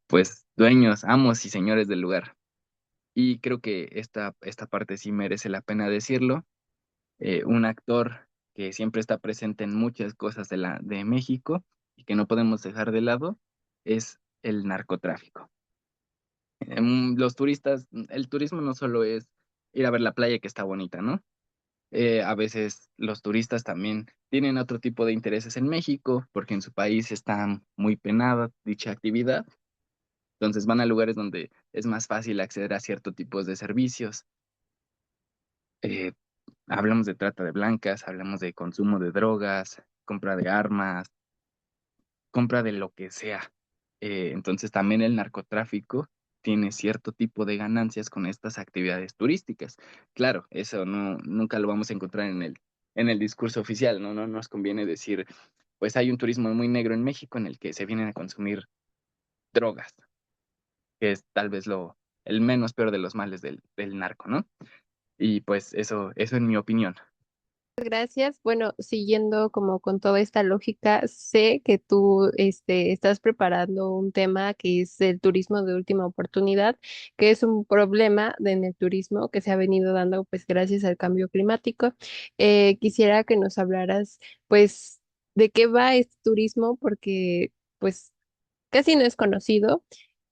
pues, dueños, amos y señores del lugar. Y creo que esta parte sí merece la pena decirlo. Un actor que siempre está presente en muchas cosas de México y que no podemos dejar de lado es el narcotráfico. Los turistas, el turismo no solo es ir a ver la playa que está bonita, ¿no? A veces los turistas también tienen otro tipo de intereses en México porque en su país está muy penada dicha actividad. Entonces van a lugares donde es más fácil acceder a ciertos tipos de servicios. Eh, Hablamos de trata de blancas, hablamos de consumo de drogas, compra de armas, compra de lo que sea. Entonces también el narcotráfico tiene cierto tipo de ganancias con estas actividades turísticas. Claro, eso nunca lo vamos a encontrar en el discurso oficial, ¿no? No nos conviene decir, pues hay un turismo muy negro en México en el que se vienen a consumir drogas, que es tal vez el menos peor de los males del narco, ¿no? Y pues eso en mi opinión. Gracias. Bueno, siguiendo como con toda esta lógica, sé que tú estás preparando un tema que es el turismo de última oportunidad, que es un problema en el turismo que se ha venido dando pues gracias al cambio climático. Quisiera que nos hablaras pues de qué va este turismo, porque pues casi no es conocido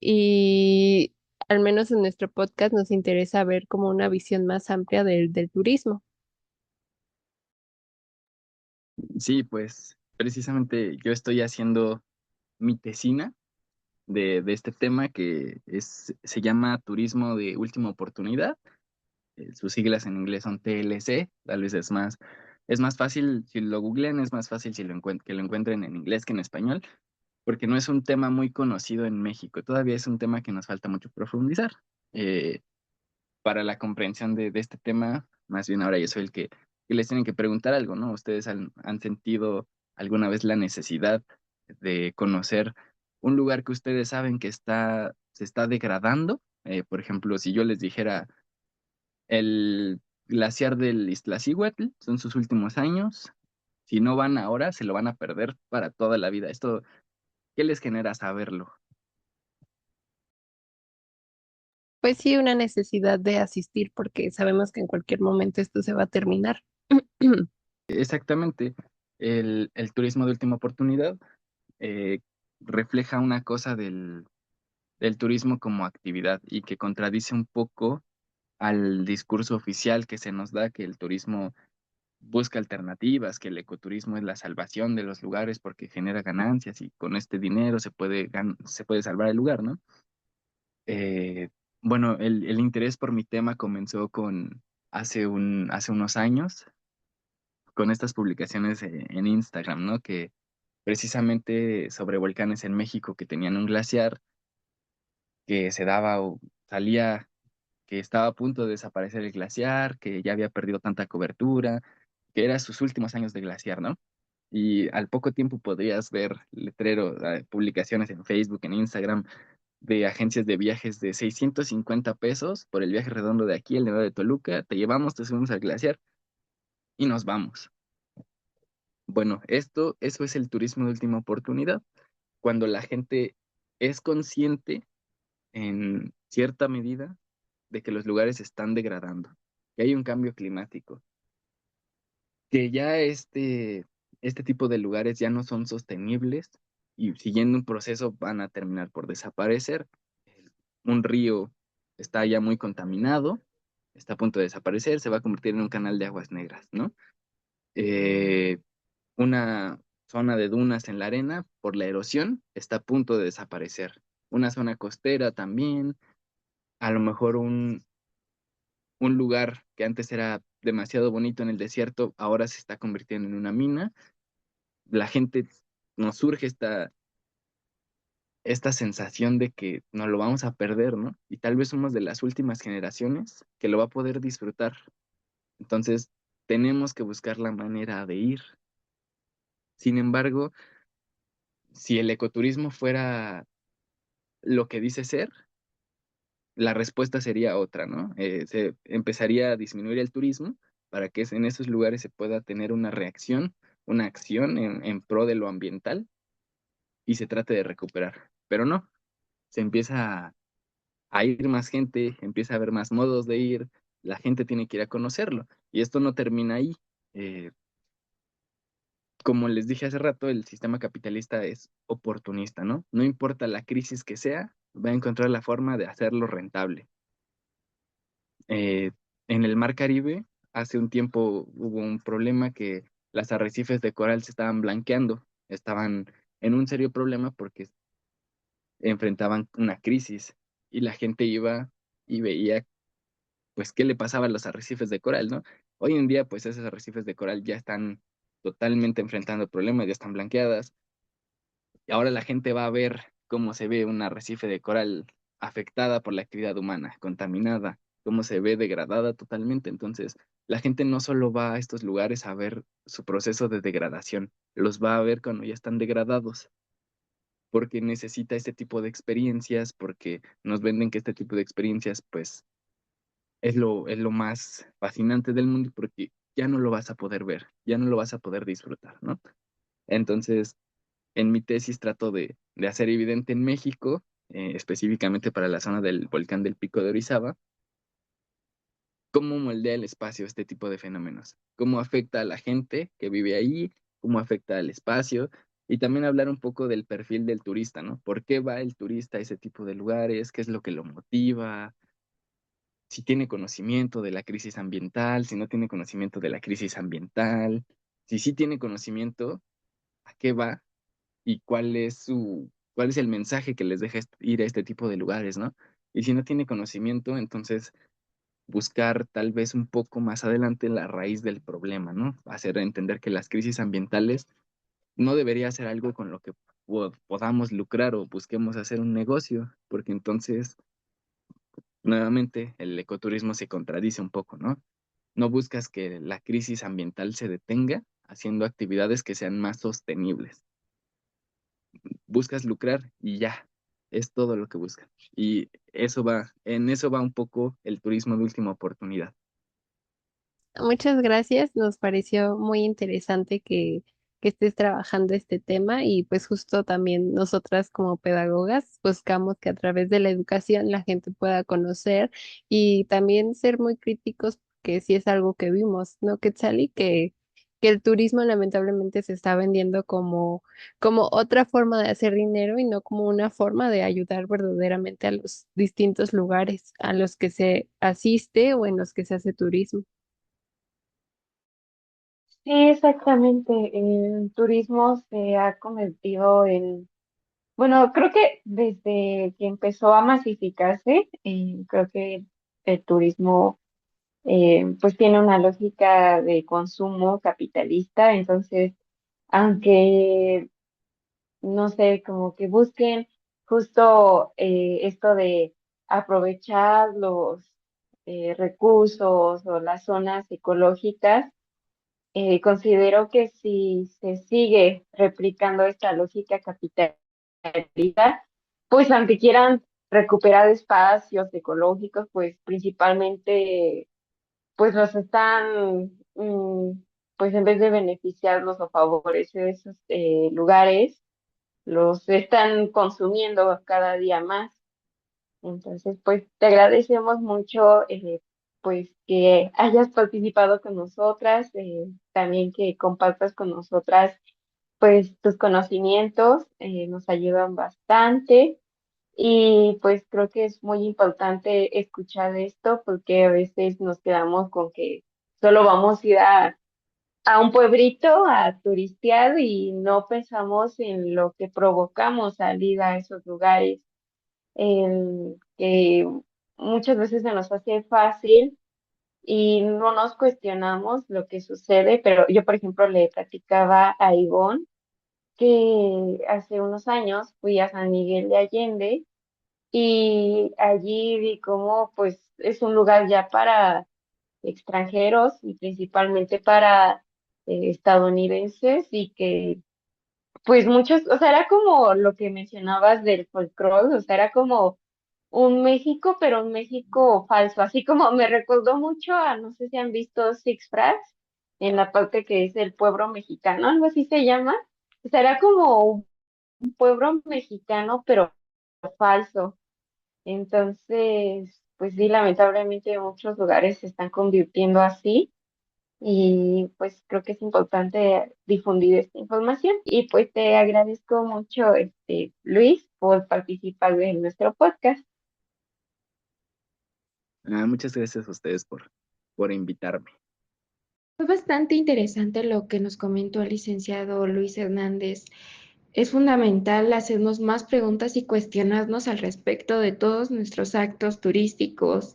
y al menos en nuestro podcast nos interesa ver como una visión más amplia del turismo. Sí, pues precisamente yo estoy haciendo mi tesina de este tema se llama Turismo de Última Oportunidad. Sus siglas en inglés son TLC. Tal vez es más fácil si lo googlean, es más fácil si que lo encuentren en inglés que en español, porque no es un tema muy conocido en México. Todavía es un tema que nos falta mucho profundizar. Eh, para la comprensión de este tema, más bien ahora yo soy que les tienen que preguntar algo, ¿no? ¿Ustedes han sentido alguna vez la necesidad de conocer un lugar que ustedes saben que se está degradando? Por ejemplo, si yo les dijera el glaciar del Iztaccíhuatl, son sus últimos años, si no van ahora, se lo van a perder para toda la vida. Esto, ¿qué les genera saberlo? Pues sí, una necesidad de asistir porque sabemos que en cualquier momento esto se va a terminar. Exactamente, el turismo de última oportunidad eh, refleja una cosa del turismo como actividad y que contradice un poco al discurso oficial que se nos da, que el turismo busca alternativas, que el ecoturismo es la salvación de los lugares porque genera ganancias y con este dinero se puede salvar el lugar, ¿no? Eh, bueno, el interés por mi tema comenzó hace unos años con estas publicaciones en Instagram, ¿no? Que precisamente sobre volcanes en México que tenían un glaciar que se daba o salía, que estaba a punto de desaparecer el glaciar, que ya había perdido tanta cobertura, que era sus últimos años de glaciar, ¿no? Y al poco tiempo podrías ver letreros, publicaciones en Facebook, en Instagram, de agencias de viajes de 650 pesos por el viaje redondo de aquí, el Nevado de Toluca, te llevamos, te subimos al glaciar y nos vamos. Bueno, eso es el turismo de última oportunidad, cuando la gente es consciente en cierta medida de que los lugares se están degradando, que hay un cambio climático, que ya este tipo de lugares ya no son sostenibles y siguiendo un proceso van a terminar por desaparecer. Un río está ya muy contaminado, está a punto de desaparecer, se va a convertir en un canal de aguas negras, ¿no? Eh, una zona de dunas en la arena por la erosión está a punto de desaparecer. Una zona costera también, a lo mejor un lugar que antes era demasiado bonito en el desierto, ahora se está convirtiendo en una mina. La gente nos surge esta sensación de que nos lo vamos a perder, ¿no? Y tal vez somos de las últimas generaciones que lo va a poder disfrutar. Entonces, tenemos que buscar la manera de ir. Sin embargo, si el ecoturismo fuera lo que dice ser, la respuesta sería otra, ¿no? Se empezaría a disminuir el turismo para que en esos lugares se pueda tener una reacción, una acción en pro de lo ambiental y se trate de recuperar. Pero no, se empieza a ir más gente, empieza a haber más modos de ir, la gente tiene que ir a conocerlo. Y esto no termina ahí. Eh, como les dije hace rato, el sistema capitalista es oportunista, ¿no? No importa la crisis que sea, va a encontrar la forma de hacerlo rentable. Eh, en el Mar Caribe, hace un tiempo hubo un problema que las arrecifes de coral se estaban blanqueando, estaban en un serio problema porque enfrentaban una crisis y la gente iba y veía pues qué le pasaba a los arrecifes de coral, ¿no? Hoy en día pues esos arrecifes de coral ya están totalmente enfrentando problemas, ya están blanqueadas y ahora la gente va a ver cómo se ve un arrecife de coral afectada por la actividad humana, contaminada, cómo se ve degradada totalmente. Entonces, la gente no solo va a estos lugares a ver su proceso de degradación, los va a ver cuando ya están degradados, porque necesita este tipo de experiencias, porque nos venden que este tipo de experiencias, pues, es lo más fascinante del mundo, porque ya no lo vas a poder ver, ya no lo vas a poder disfrutar, ¿no? Entonces, en mi tesis trato de hacer evidente en México, específicamente para la zona del volcán del Pico de Orizaba, cómo moldea el espacio este tipo de fenómenos, cómo afecta a la gente que vive ahí, cómo afecta al espacio, y también hablar un poco del perfil del turista, ¿no? ¿Por qué va el turista a ese tipo de lugares? ¿Qué es lo que lo motiva? Si tiene conocimiento de la crisis ambiental, si no tiene conocimiento de la crisis ambiental, si sí tiene conocimiento, ¿a qué va? Y cuál es el mensaje que les deja ir a este tipo de lugares, ¿no? Y si no tiene conocimiento, entonces buscar tal vez un poco más adelante la raíz del problema, ¿no? Hacer entender que las crisis ambientales no debería ser algo con lo que podamos lucrar o busquemos hacer un negocio, porque entonces, nuevamente, el ecoturismo se contradice un poco, ¿no? No buscas que la crisis ambiental se detenga haciendo actividades que sean más sostenibles. Buscas lucrar y ya, es todo lo que buscan. Y en eso va un poco el turismo de última oportunidad. Muchas gracias, nos pareció muy interesante que estés trabajando este tema y pues justo también nosotras como pedagogas buscamos que a través de la educación la gente pueda conocer y también ser muy críticos, que sí es algo que vimos, ¿no, Quetzali? Que el turismo lamentablemente se está vendiendo como otra forma de hacer dinero y no como una forma de ayudar verdaderamente a los distintos lugares a los que se asiste o en los que se hace turismo. Sí, exactamente. El turismo se ha convertido en, bueno, creo que desde que empezó a masificarse, creo que el turismo pues tiene una lógica de consumo capitalista, entonces, aunque, no sé, como que busquen justo esto de aprovechar los recursos o las zonas ecológicas, considero que si se sigue replicando esta lógica capitalista, pues aunque quieran recuperar espacios ecológicos, pues principalmente, pues los están, pues en vez de beneficiarlos o favorecer esos lugares, los están consumiendo cada día más. Entonces, pues te agradecemos mucho, pues que hayas participado con nosotras, también que compartas con nosotras, pues tus conocimientos, nos ayudan bastante y pues creo que es muy importante escuchar esto porque a veces nos quedamos con que solo vamos a ir a un pueblito a turistear y no pensamos en lo que provocamos al ir a esos lugares, que muchas veces se nos hace fácil y no nos cuestionamos lo que sucede, pero yo, por ejemplo, le platicaba a Ivonne que hace unos años fui a San Miguel de Allende y allí vi cómo pues es un lugar ya para extranjeros y principalmente para estadounidenses y que pues muchos, o sea, era como lo que mencionabas del folclore, o sea, era como un México, pero un México falso, así como me recordó mucho a, no sé si han visto Six Flags, en la parte que es el pueblo mexicano, algo así se llama, o sea, era como un pueblo mexicano, pero falso. Entonces, pues sí, lamentablemente muchos lugares se están convirtiendo así y pues creo que es importante difundir esta información y pues te agradezco mucho, Luis, por participar en nuestro podcast. Muchas gracias a ustedes por invitarme. Fue bastante interesante lo que nos comentó el licenciado Luis Hernández. Es fundamental hacernos más preguntas y cuestionarnos al respecto de todos nuestros actos turísticos,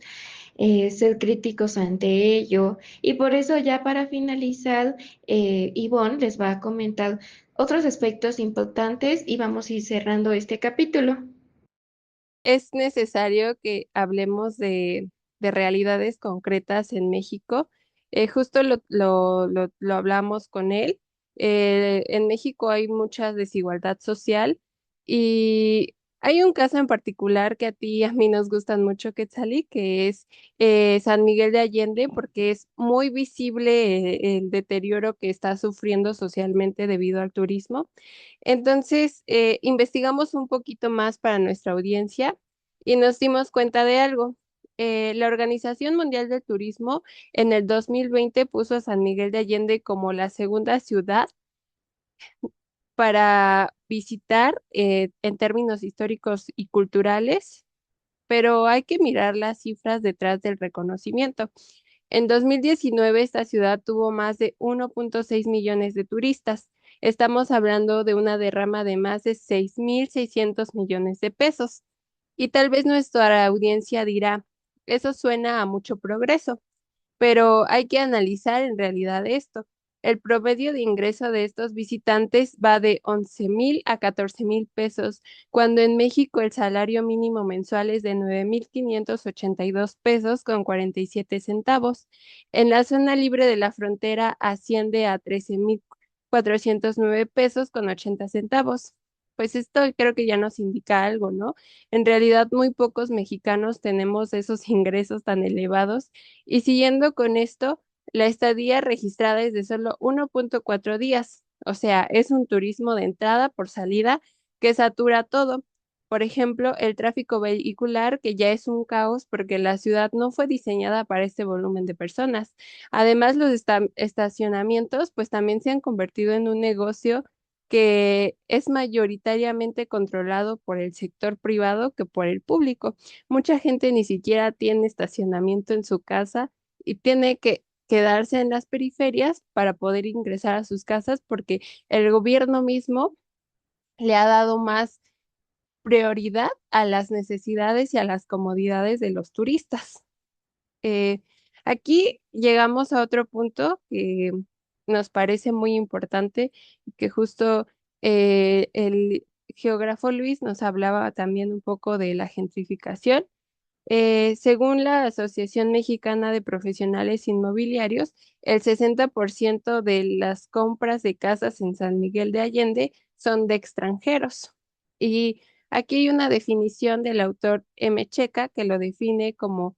ser críticos ante ello. Y por eso ya para finalizar, Ivonne les va a comentar otros aspectos importantes y vamos a ir cerrando este capítulo. Es necesario que hablemos de realidades concretas en México Justo lo hablamos con él. En México hay mucha desigualdad social y hay un caso en particular que a ti y a mí nos gustan mucho, Quetzalí, que es San Miguel de Allende, porque es muy visible el deterioro que está sufriendo socialmente debido al turismo. Entonces, investigamos un poquito más para nuestra audiencia y nos dimos cuenta de algo. La Organización Mundial del Turismo en el 2020 puso a San Miguel de Allende como la segunda ciudad para visitar en términos históricos y culturales, pero hay que mirar las cifras detrás del reconocimiento. En 2019, esta ciudad tuvo más de 1.6 millones de turistas. Estamos hablando de una derrama de más de 6.600 millones de pesos. Y tal vez nuestra audiencia dirá, eso suena a mucho progreso, pero hay que analizar en realidad esto. El promedio de ingreso de estos visitantes va de 11,000 a 14,000 pesos, cuando en México el salario mínimo mensual es de 9,582 pesos con 47 centavos. En la zona libre de la frontera asciende a 13,409 pesos con 80 centavos. Pues esto creo que ya nos indica algo, ¿no? En realidad muy pocos mexicanos tenemos esos ingresos tan elevados y siguiendo con esto, la estadía registrada es de solo 1.4 días, o sea, es un turismo de entrada por salida que satura todo. Por ejemplo, el tráfico vehicular, que ya es un caos porque la ciudad no fue diseñada para este volumen de personas. Además, los estacionamientos, pues también se han convertido en un negocio que es mayoritariamente controlado por el sector privado que por el público. Mucha gente ni siquiera tiene estacionamiento en su casa y tiene que quedarse en las periferias para poder ingresar a sus casas porque el gobierno mismo le ha dado más prioridad a las necesidades y a las comodidades de los turistas. Eh, Aquí llegamos a otro punto que nos parece muy importante y que justo el geógrafo Luis nos hablaba también un poco de la gentrificación. Según la Asociación Mexicana de Profesionales Inmobiliarios, el 60% de las compras de casas en San Miguel de Allende son de extranjeros. Y aquí hay una definición del autor M. Checa que lo define como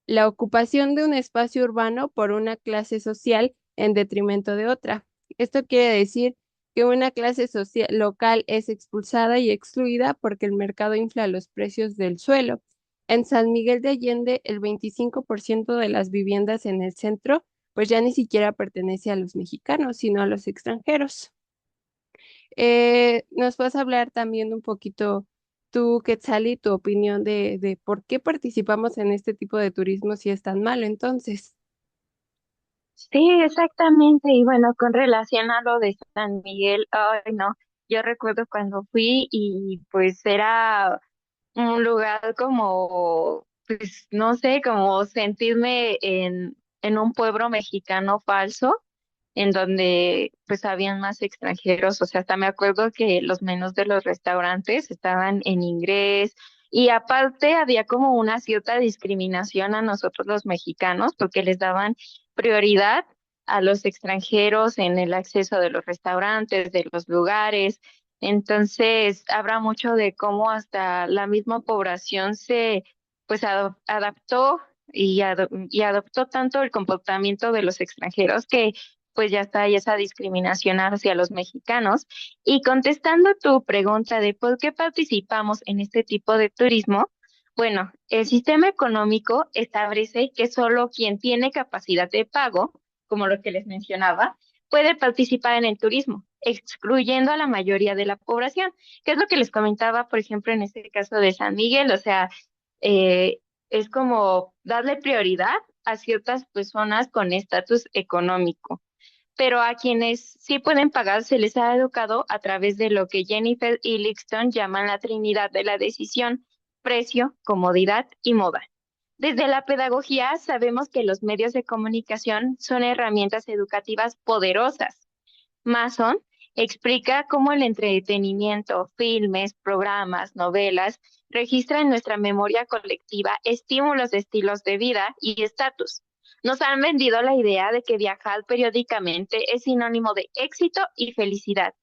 la ocupación de un espacio urbano por una clase social en detrimento de otra. Esto quiere decir que una clase social local es expulsada y excluida porque el mercado infla los precios del suelo. En San Miguel de Allende, el 25% de las viviendas en el centro, pues ya ni siquiera pertenece a los mexicanos, sino a los extranjeros. ¿Nos vas a hablar también un poquito tú, Quetzali, tu opinión de por qué participamos en este tipo de turismo si es tan malo entonces? Sí, exactamente. Y bueno, con relación a lo de San Miguel, ay no, yo recuerdo cuando fui y pues era un lugar como, pues no sé, como sentirme en un pueblo mexicano falso, en donde pues habían más extranjeros, o sea, hasta me acuerdo que los menús de los restaurantes estaban en inglés y aparte había como una cierta discriminación a nosotros los mexicanos porque les daban prioridad a los extranjeros en el acceso de los restaurantes, de los lugares. Entonces, habla mucho de cómo hasta la misma población se pues adaptó y adoptó tanto el comportamiento de los extranjeros que pues ya está ahí esa discriminación hacia los mexicanos. Y contestando tu pregunta de por qué participamos en este tipo de turismo, bueno, el sistema económico establece que solo quien tiene capacidad de pago, como lo que les mencionaba, puede participar en el turismo, excluyendo a la mayoría de la población, que es lo que les comentaba, por ejemplo, en este caso de San Miguel, o sea, eh, es como darle prioridad a ciertas personas con estatus económico, pero a quienes sí pueden pagar se les ha educado a través de lo que Jennifer y Lixton llaman la Trinidad de la decisión: precio, comodidad y moda. Desde la pedagogía sabemos que los medios de comunicación son herramientas educativas poderosas. Mason explica cómo el entretenimiento, filmes, programas, novelas, registra en nuestra memoria colectiva estímulos de estilos de vida y estatus. Nos han vendido la idea de que viajar periódicamente es sinónimo de éxito y felicidad.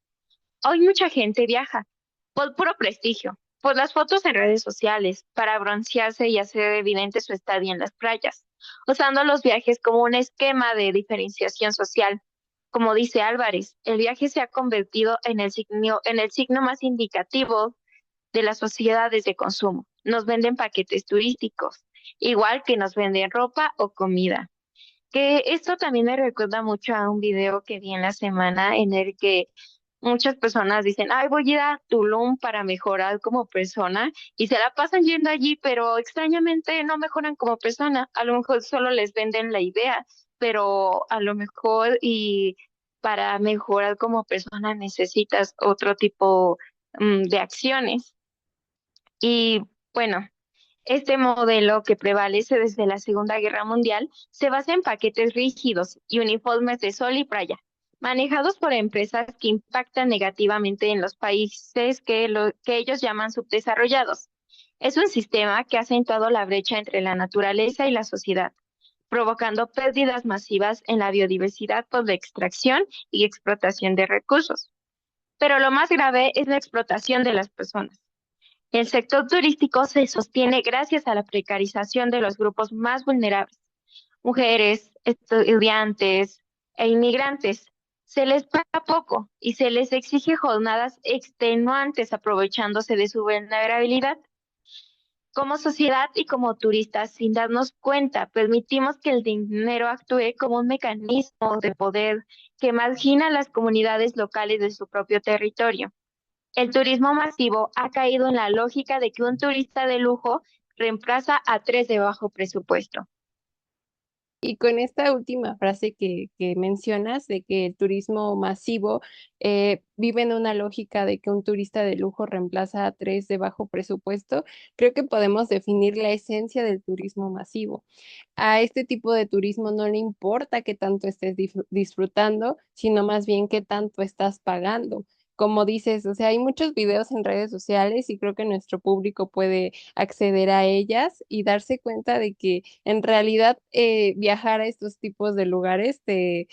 Hoy mucha gente viaja por puro prestigio, por las fotos en redes sociales, para broncearse y hacer evidente su estadía en las playas, usando los viajes como un esquema de diferenciación social. Como dice Álvarez, el viaje se ha convertido en el signo más indicativo de las sociedades de consumo. Nos venden paquetes turísticos, igual que nos venden ropa o comida. Que esto también me recuerda mucho a un video que vi en la semana en el que muchas personas dicen, ay, voy a ir a Tulum para mejorar como persona y se la pasan yendo allí, pero extrañamente no mejoran como persona. A lo mejor solo les venden la idea, pero a lo mejor y para mejorar como persona necesitas otro tipo de acciones. Y bueno, este modelo que prevalece desde la Segunda Guerra Mundial se basa en paquetes rígidos y uniformes de sol y playa, manejados por empresas que impactan negativamente en los países que ellos llaman subdesarrollados. Es un sistema que ha acentuado la brecha entre la naturaleza y la sociedad, provocando pérdidas masivas en la biodiversidad por la extracción y explotación de recursos. Pero lo más grave es la explotación de las personas. El sector turístico se sostiene gracias a la precarización de los grupos más vulnerables, mujeres, estudiantes e inmigrantes. Se les paga poco y se les exige jornadas extenuantes aprovechándose de su vulnerabilidad. Como sociedad y como turistas, sin darnos cuenta, permitimos que el dinero actúe como un mecanismo de poder que margina a las comunidades locales de su propio territorio. El turismo masivo ha caído en la lógica de que un turista de lujo reemplaza a tres de bajo presupuesto. Y con esta última frase que mencionas de que el turismo masivo vive en una lógica de que un turista de lujo reemplaza a tres de bajo presupuesto, creo que podemos definir la esencia del turismo masivo. A este tipo de turismo no le importa qué tanto estés disfrutando, sino más bien qué tanto estás pagando. Como dices, o sea, hay muchos videos en redes sociales y creo que nuestro público puede acceder a ellas y darse cuenta de que en realidad viajar a estos tipos de lugares te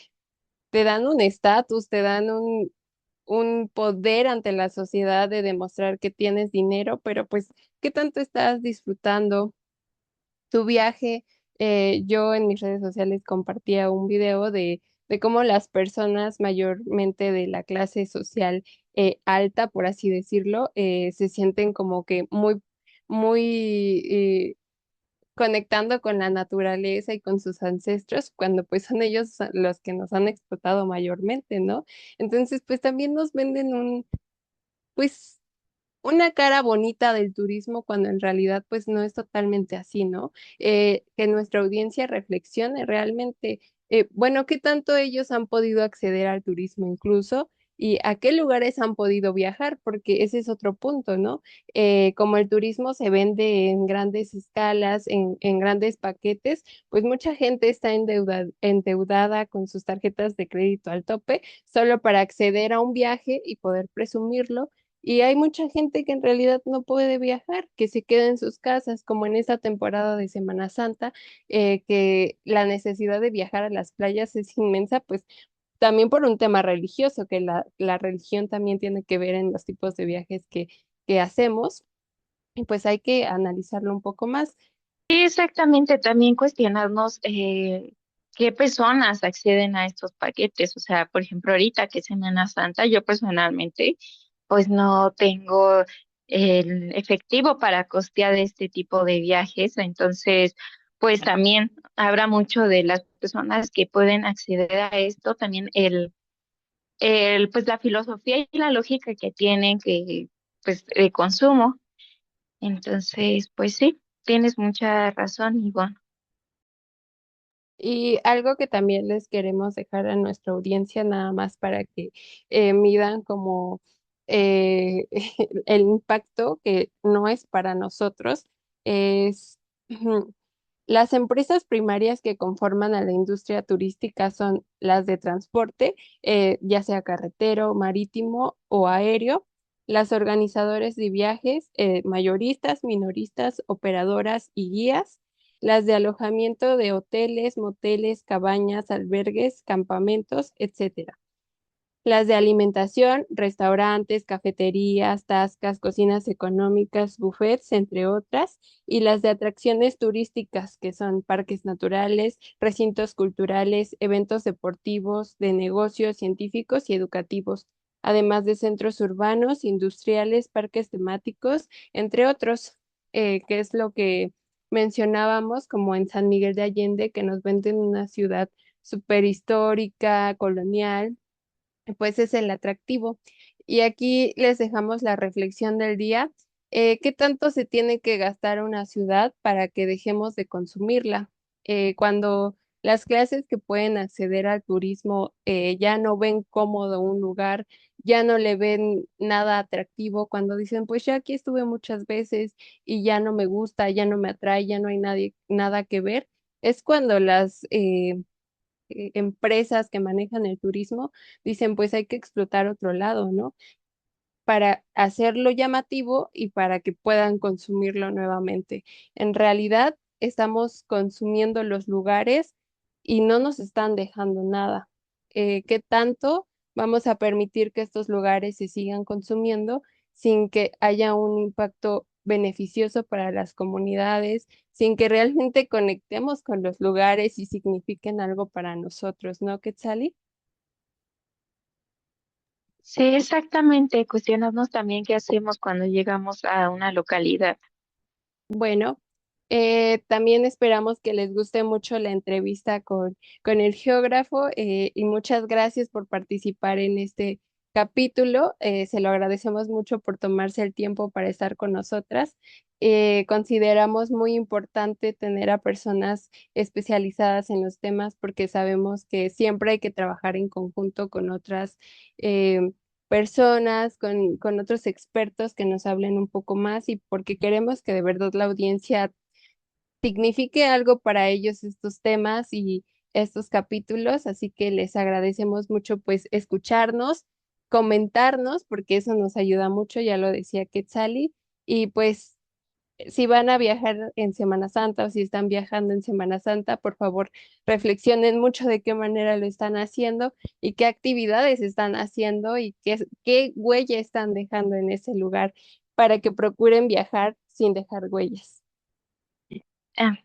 dan un estatus, te dan un poder ante la sociedad de demostrar que tienes dinero, pero pues, ¿qué tanto estás disfrutando tu viaje? Yo en mis redes sociales compartía un video de cómo las personas mayormente de la clase social alta, por así decirlo, se sienten como que muy conectando con la naturaleza y con sus ancestros, cuando pues son ellos los que nos han explotado mayormente, ¿no? Entonces, pues también nos venden pues una cara bonita del turismo cuando en realidad pues no es totalmente así, ¿no? Que nuestra audiencia reflexione realmente, bueno, qué tanto ellos han podido acceder al turismo incluso y a qué lugares han podido viajar, porque ese es otro punto, ¿no? Como el turismo se vende en grandes escalas, en grandes paquetes, pues mucha gente está endeudada con sus tarjetas de crédito al tope solo para acceder a un viaje y poder presumirlo y hay mucha gente que en realidad no puede viajar, que se queda en sus casas, como en esta temporada de Semana Santa, que la necesidad de viajar a las playas es inmensa, pues también por un tema religioso, que la religión también tiene que ver en los tipos de viajes que hacemos, y pues hay que analizarlo un poco más. Y exactamente, también cuestionarnos qué personas acceden a estos paquetes. O sea, por ejemplo, ahorita que es Semana Santa, yo personalmente pues no tengo el efectivo para costear este tipo de viajes. Entonces, pues también habrá mucho de las personas que pueden acceder a esto, también pues la filosofía y la lógica que tienen que, pues, de consumo. Entonces, pues sí, tienes mucha razón, Ivonne. Y algo que también les queremos dejar a nuestra audiencia, nada más para que midan como eh, el impacto que no es para nosotros, es ujú, las empresas primarias que conforman a la industria turística son las de transporte, ya sea carretero, marítimo o aéreo, las organizadoras de viajes, mayoristas, minoristas, operadoras y guías las de alojamiento de hoteles, moteles, cabañas, albergues, campamentos, etcétera. Las de alimentación, restaurantes, cafeterías, tascas, cocinas económicas, buffets, entre otras, y las de atracciones turísticas, que son parques naturales, recintos culturales, eventos deportivos, de negocios, científicos y educativos, además de centros urbanos, industriales, parques temáticos, entre otros, que es lo que mencionábamos, como en San Miguel de Allende, que nos venden una ciudad súper histórica, colonial, pues es el atractivo. Y aquí les dejamos la reflexión del día. ¿Qué tanto se tiene que gastar una ciudad para que dejemos de consumirla? Cuando las clases que pueden acceder al turismo ya no ven cómodo un lugar, ya no le ven nada atractivo, cuando dicen, pues ya aquí estuve muchas veces y ya no me gusta, ya no me atrae, ya no hay nadie, nada que ver, es cuando las empresas que manejan el turismo dicen, pues hay que explotar otro lado, ¿no? Para hacerlo llamativo y para que puedan consumirlo nuevamente. En realidad, estamos consumiendo los lugares y no nos están dejando nada. ¿Qué tanto vamos a permitir que estos lugares se sigan consumiendo sin que haya un impacto beneficioso para las comunidades, sin que realmente conectemos con los lugares y signifiquen algo para nosotros, ¿no, Quetzali? Sí, exactamente. Cuestionarnos también qué hacemos cuando llegamos a una localidad. Bueno, también esperamos que les guste mucho la entrevista con el geógrafo y muchas gracias por participar en este capítulo. Se lo agradecemos mucho por tomarse el tiempo para estar con nosotras. Consideramos muy importante tener a personas especializadas en los temas porque sabemos que siempre hay que trabajar en conjunto con otras personas, con otros expertos que nos hablen un poco más y porque queremos que de verdad la audiencia signifique algo para ellos estos temas y estos capítulos, así que les agradecemos mucho pues escucharnos, comentarnos, porque eso nos ayuda mucho, ya lo decía Quetzali, y pues si van a viajar en Semana Santa o si están viajando en Semana Santa, por favor, reflexionen mucho de qué manera lo están haciendo y qué actividades están haciendo y qué huella están dejando en ese lugar para que procuren viajar sin dejar huellas. Ah,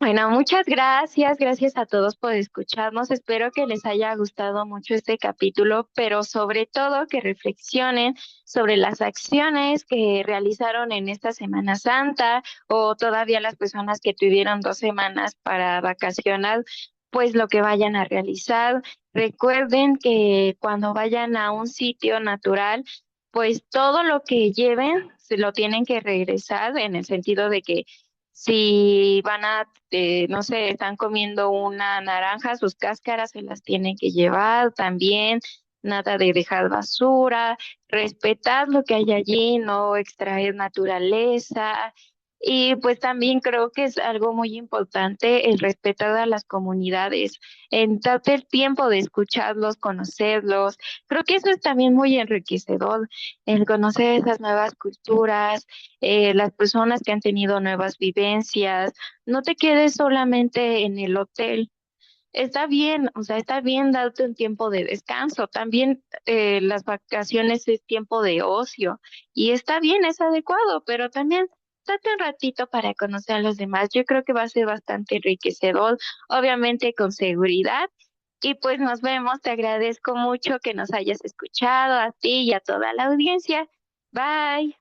Bueno, muchas gracias, gracias a todos por escucharnos. Espero que les haya gustado mucho este capítulo, pero sobre todo que reflexionen sobre las acciones que realizaron en esta Semana Santa o todavía las personas que tuvieron 2 semanas para vacacionar, pues lo que vayan a realizar. Recuerden que cuando vayan a un sitio natural, pues todo lo que lleven se lo tienen que regresar en el sentido de que si van a, no sé, están comiendo una naranja, sus cáscaras se las tienen que llevar también, nada de dejar basura, respetar lo que hay allí, no extraer naturaleza. Y pues también creo que es algo muy importante el respetar a las comunidades, en darte el tiempo de escucharlos, conocerlos. Creo que eso es también muy enriquecedor, el conocer esas nuevas culturas, las personas que han tenido nuevas vivencias. No te quedes solamente en el hotel. Está bien, o sea, está bien darte un tiempo de descanso. También las vacaciones es tiempo de ocio y está bien, es adecuado, pero también date un ratito para conocer a los demás. Yo creo que va a ser bastante enriquecedor, obviamente con seguridad. Y pues nos vemos. Te agradezco mucho que nos hayas escuchado a ti y a toda la audiencia. Bye.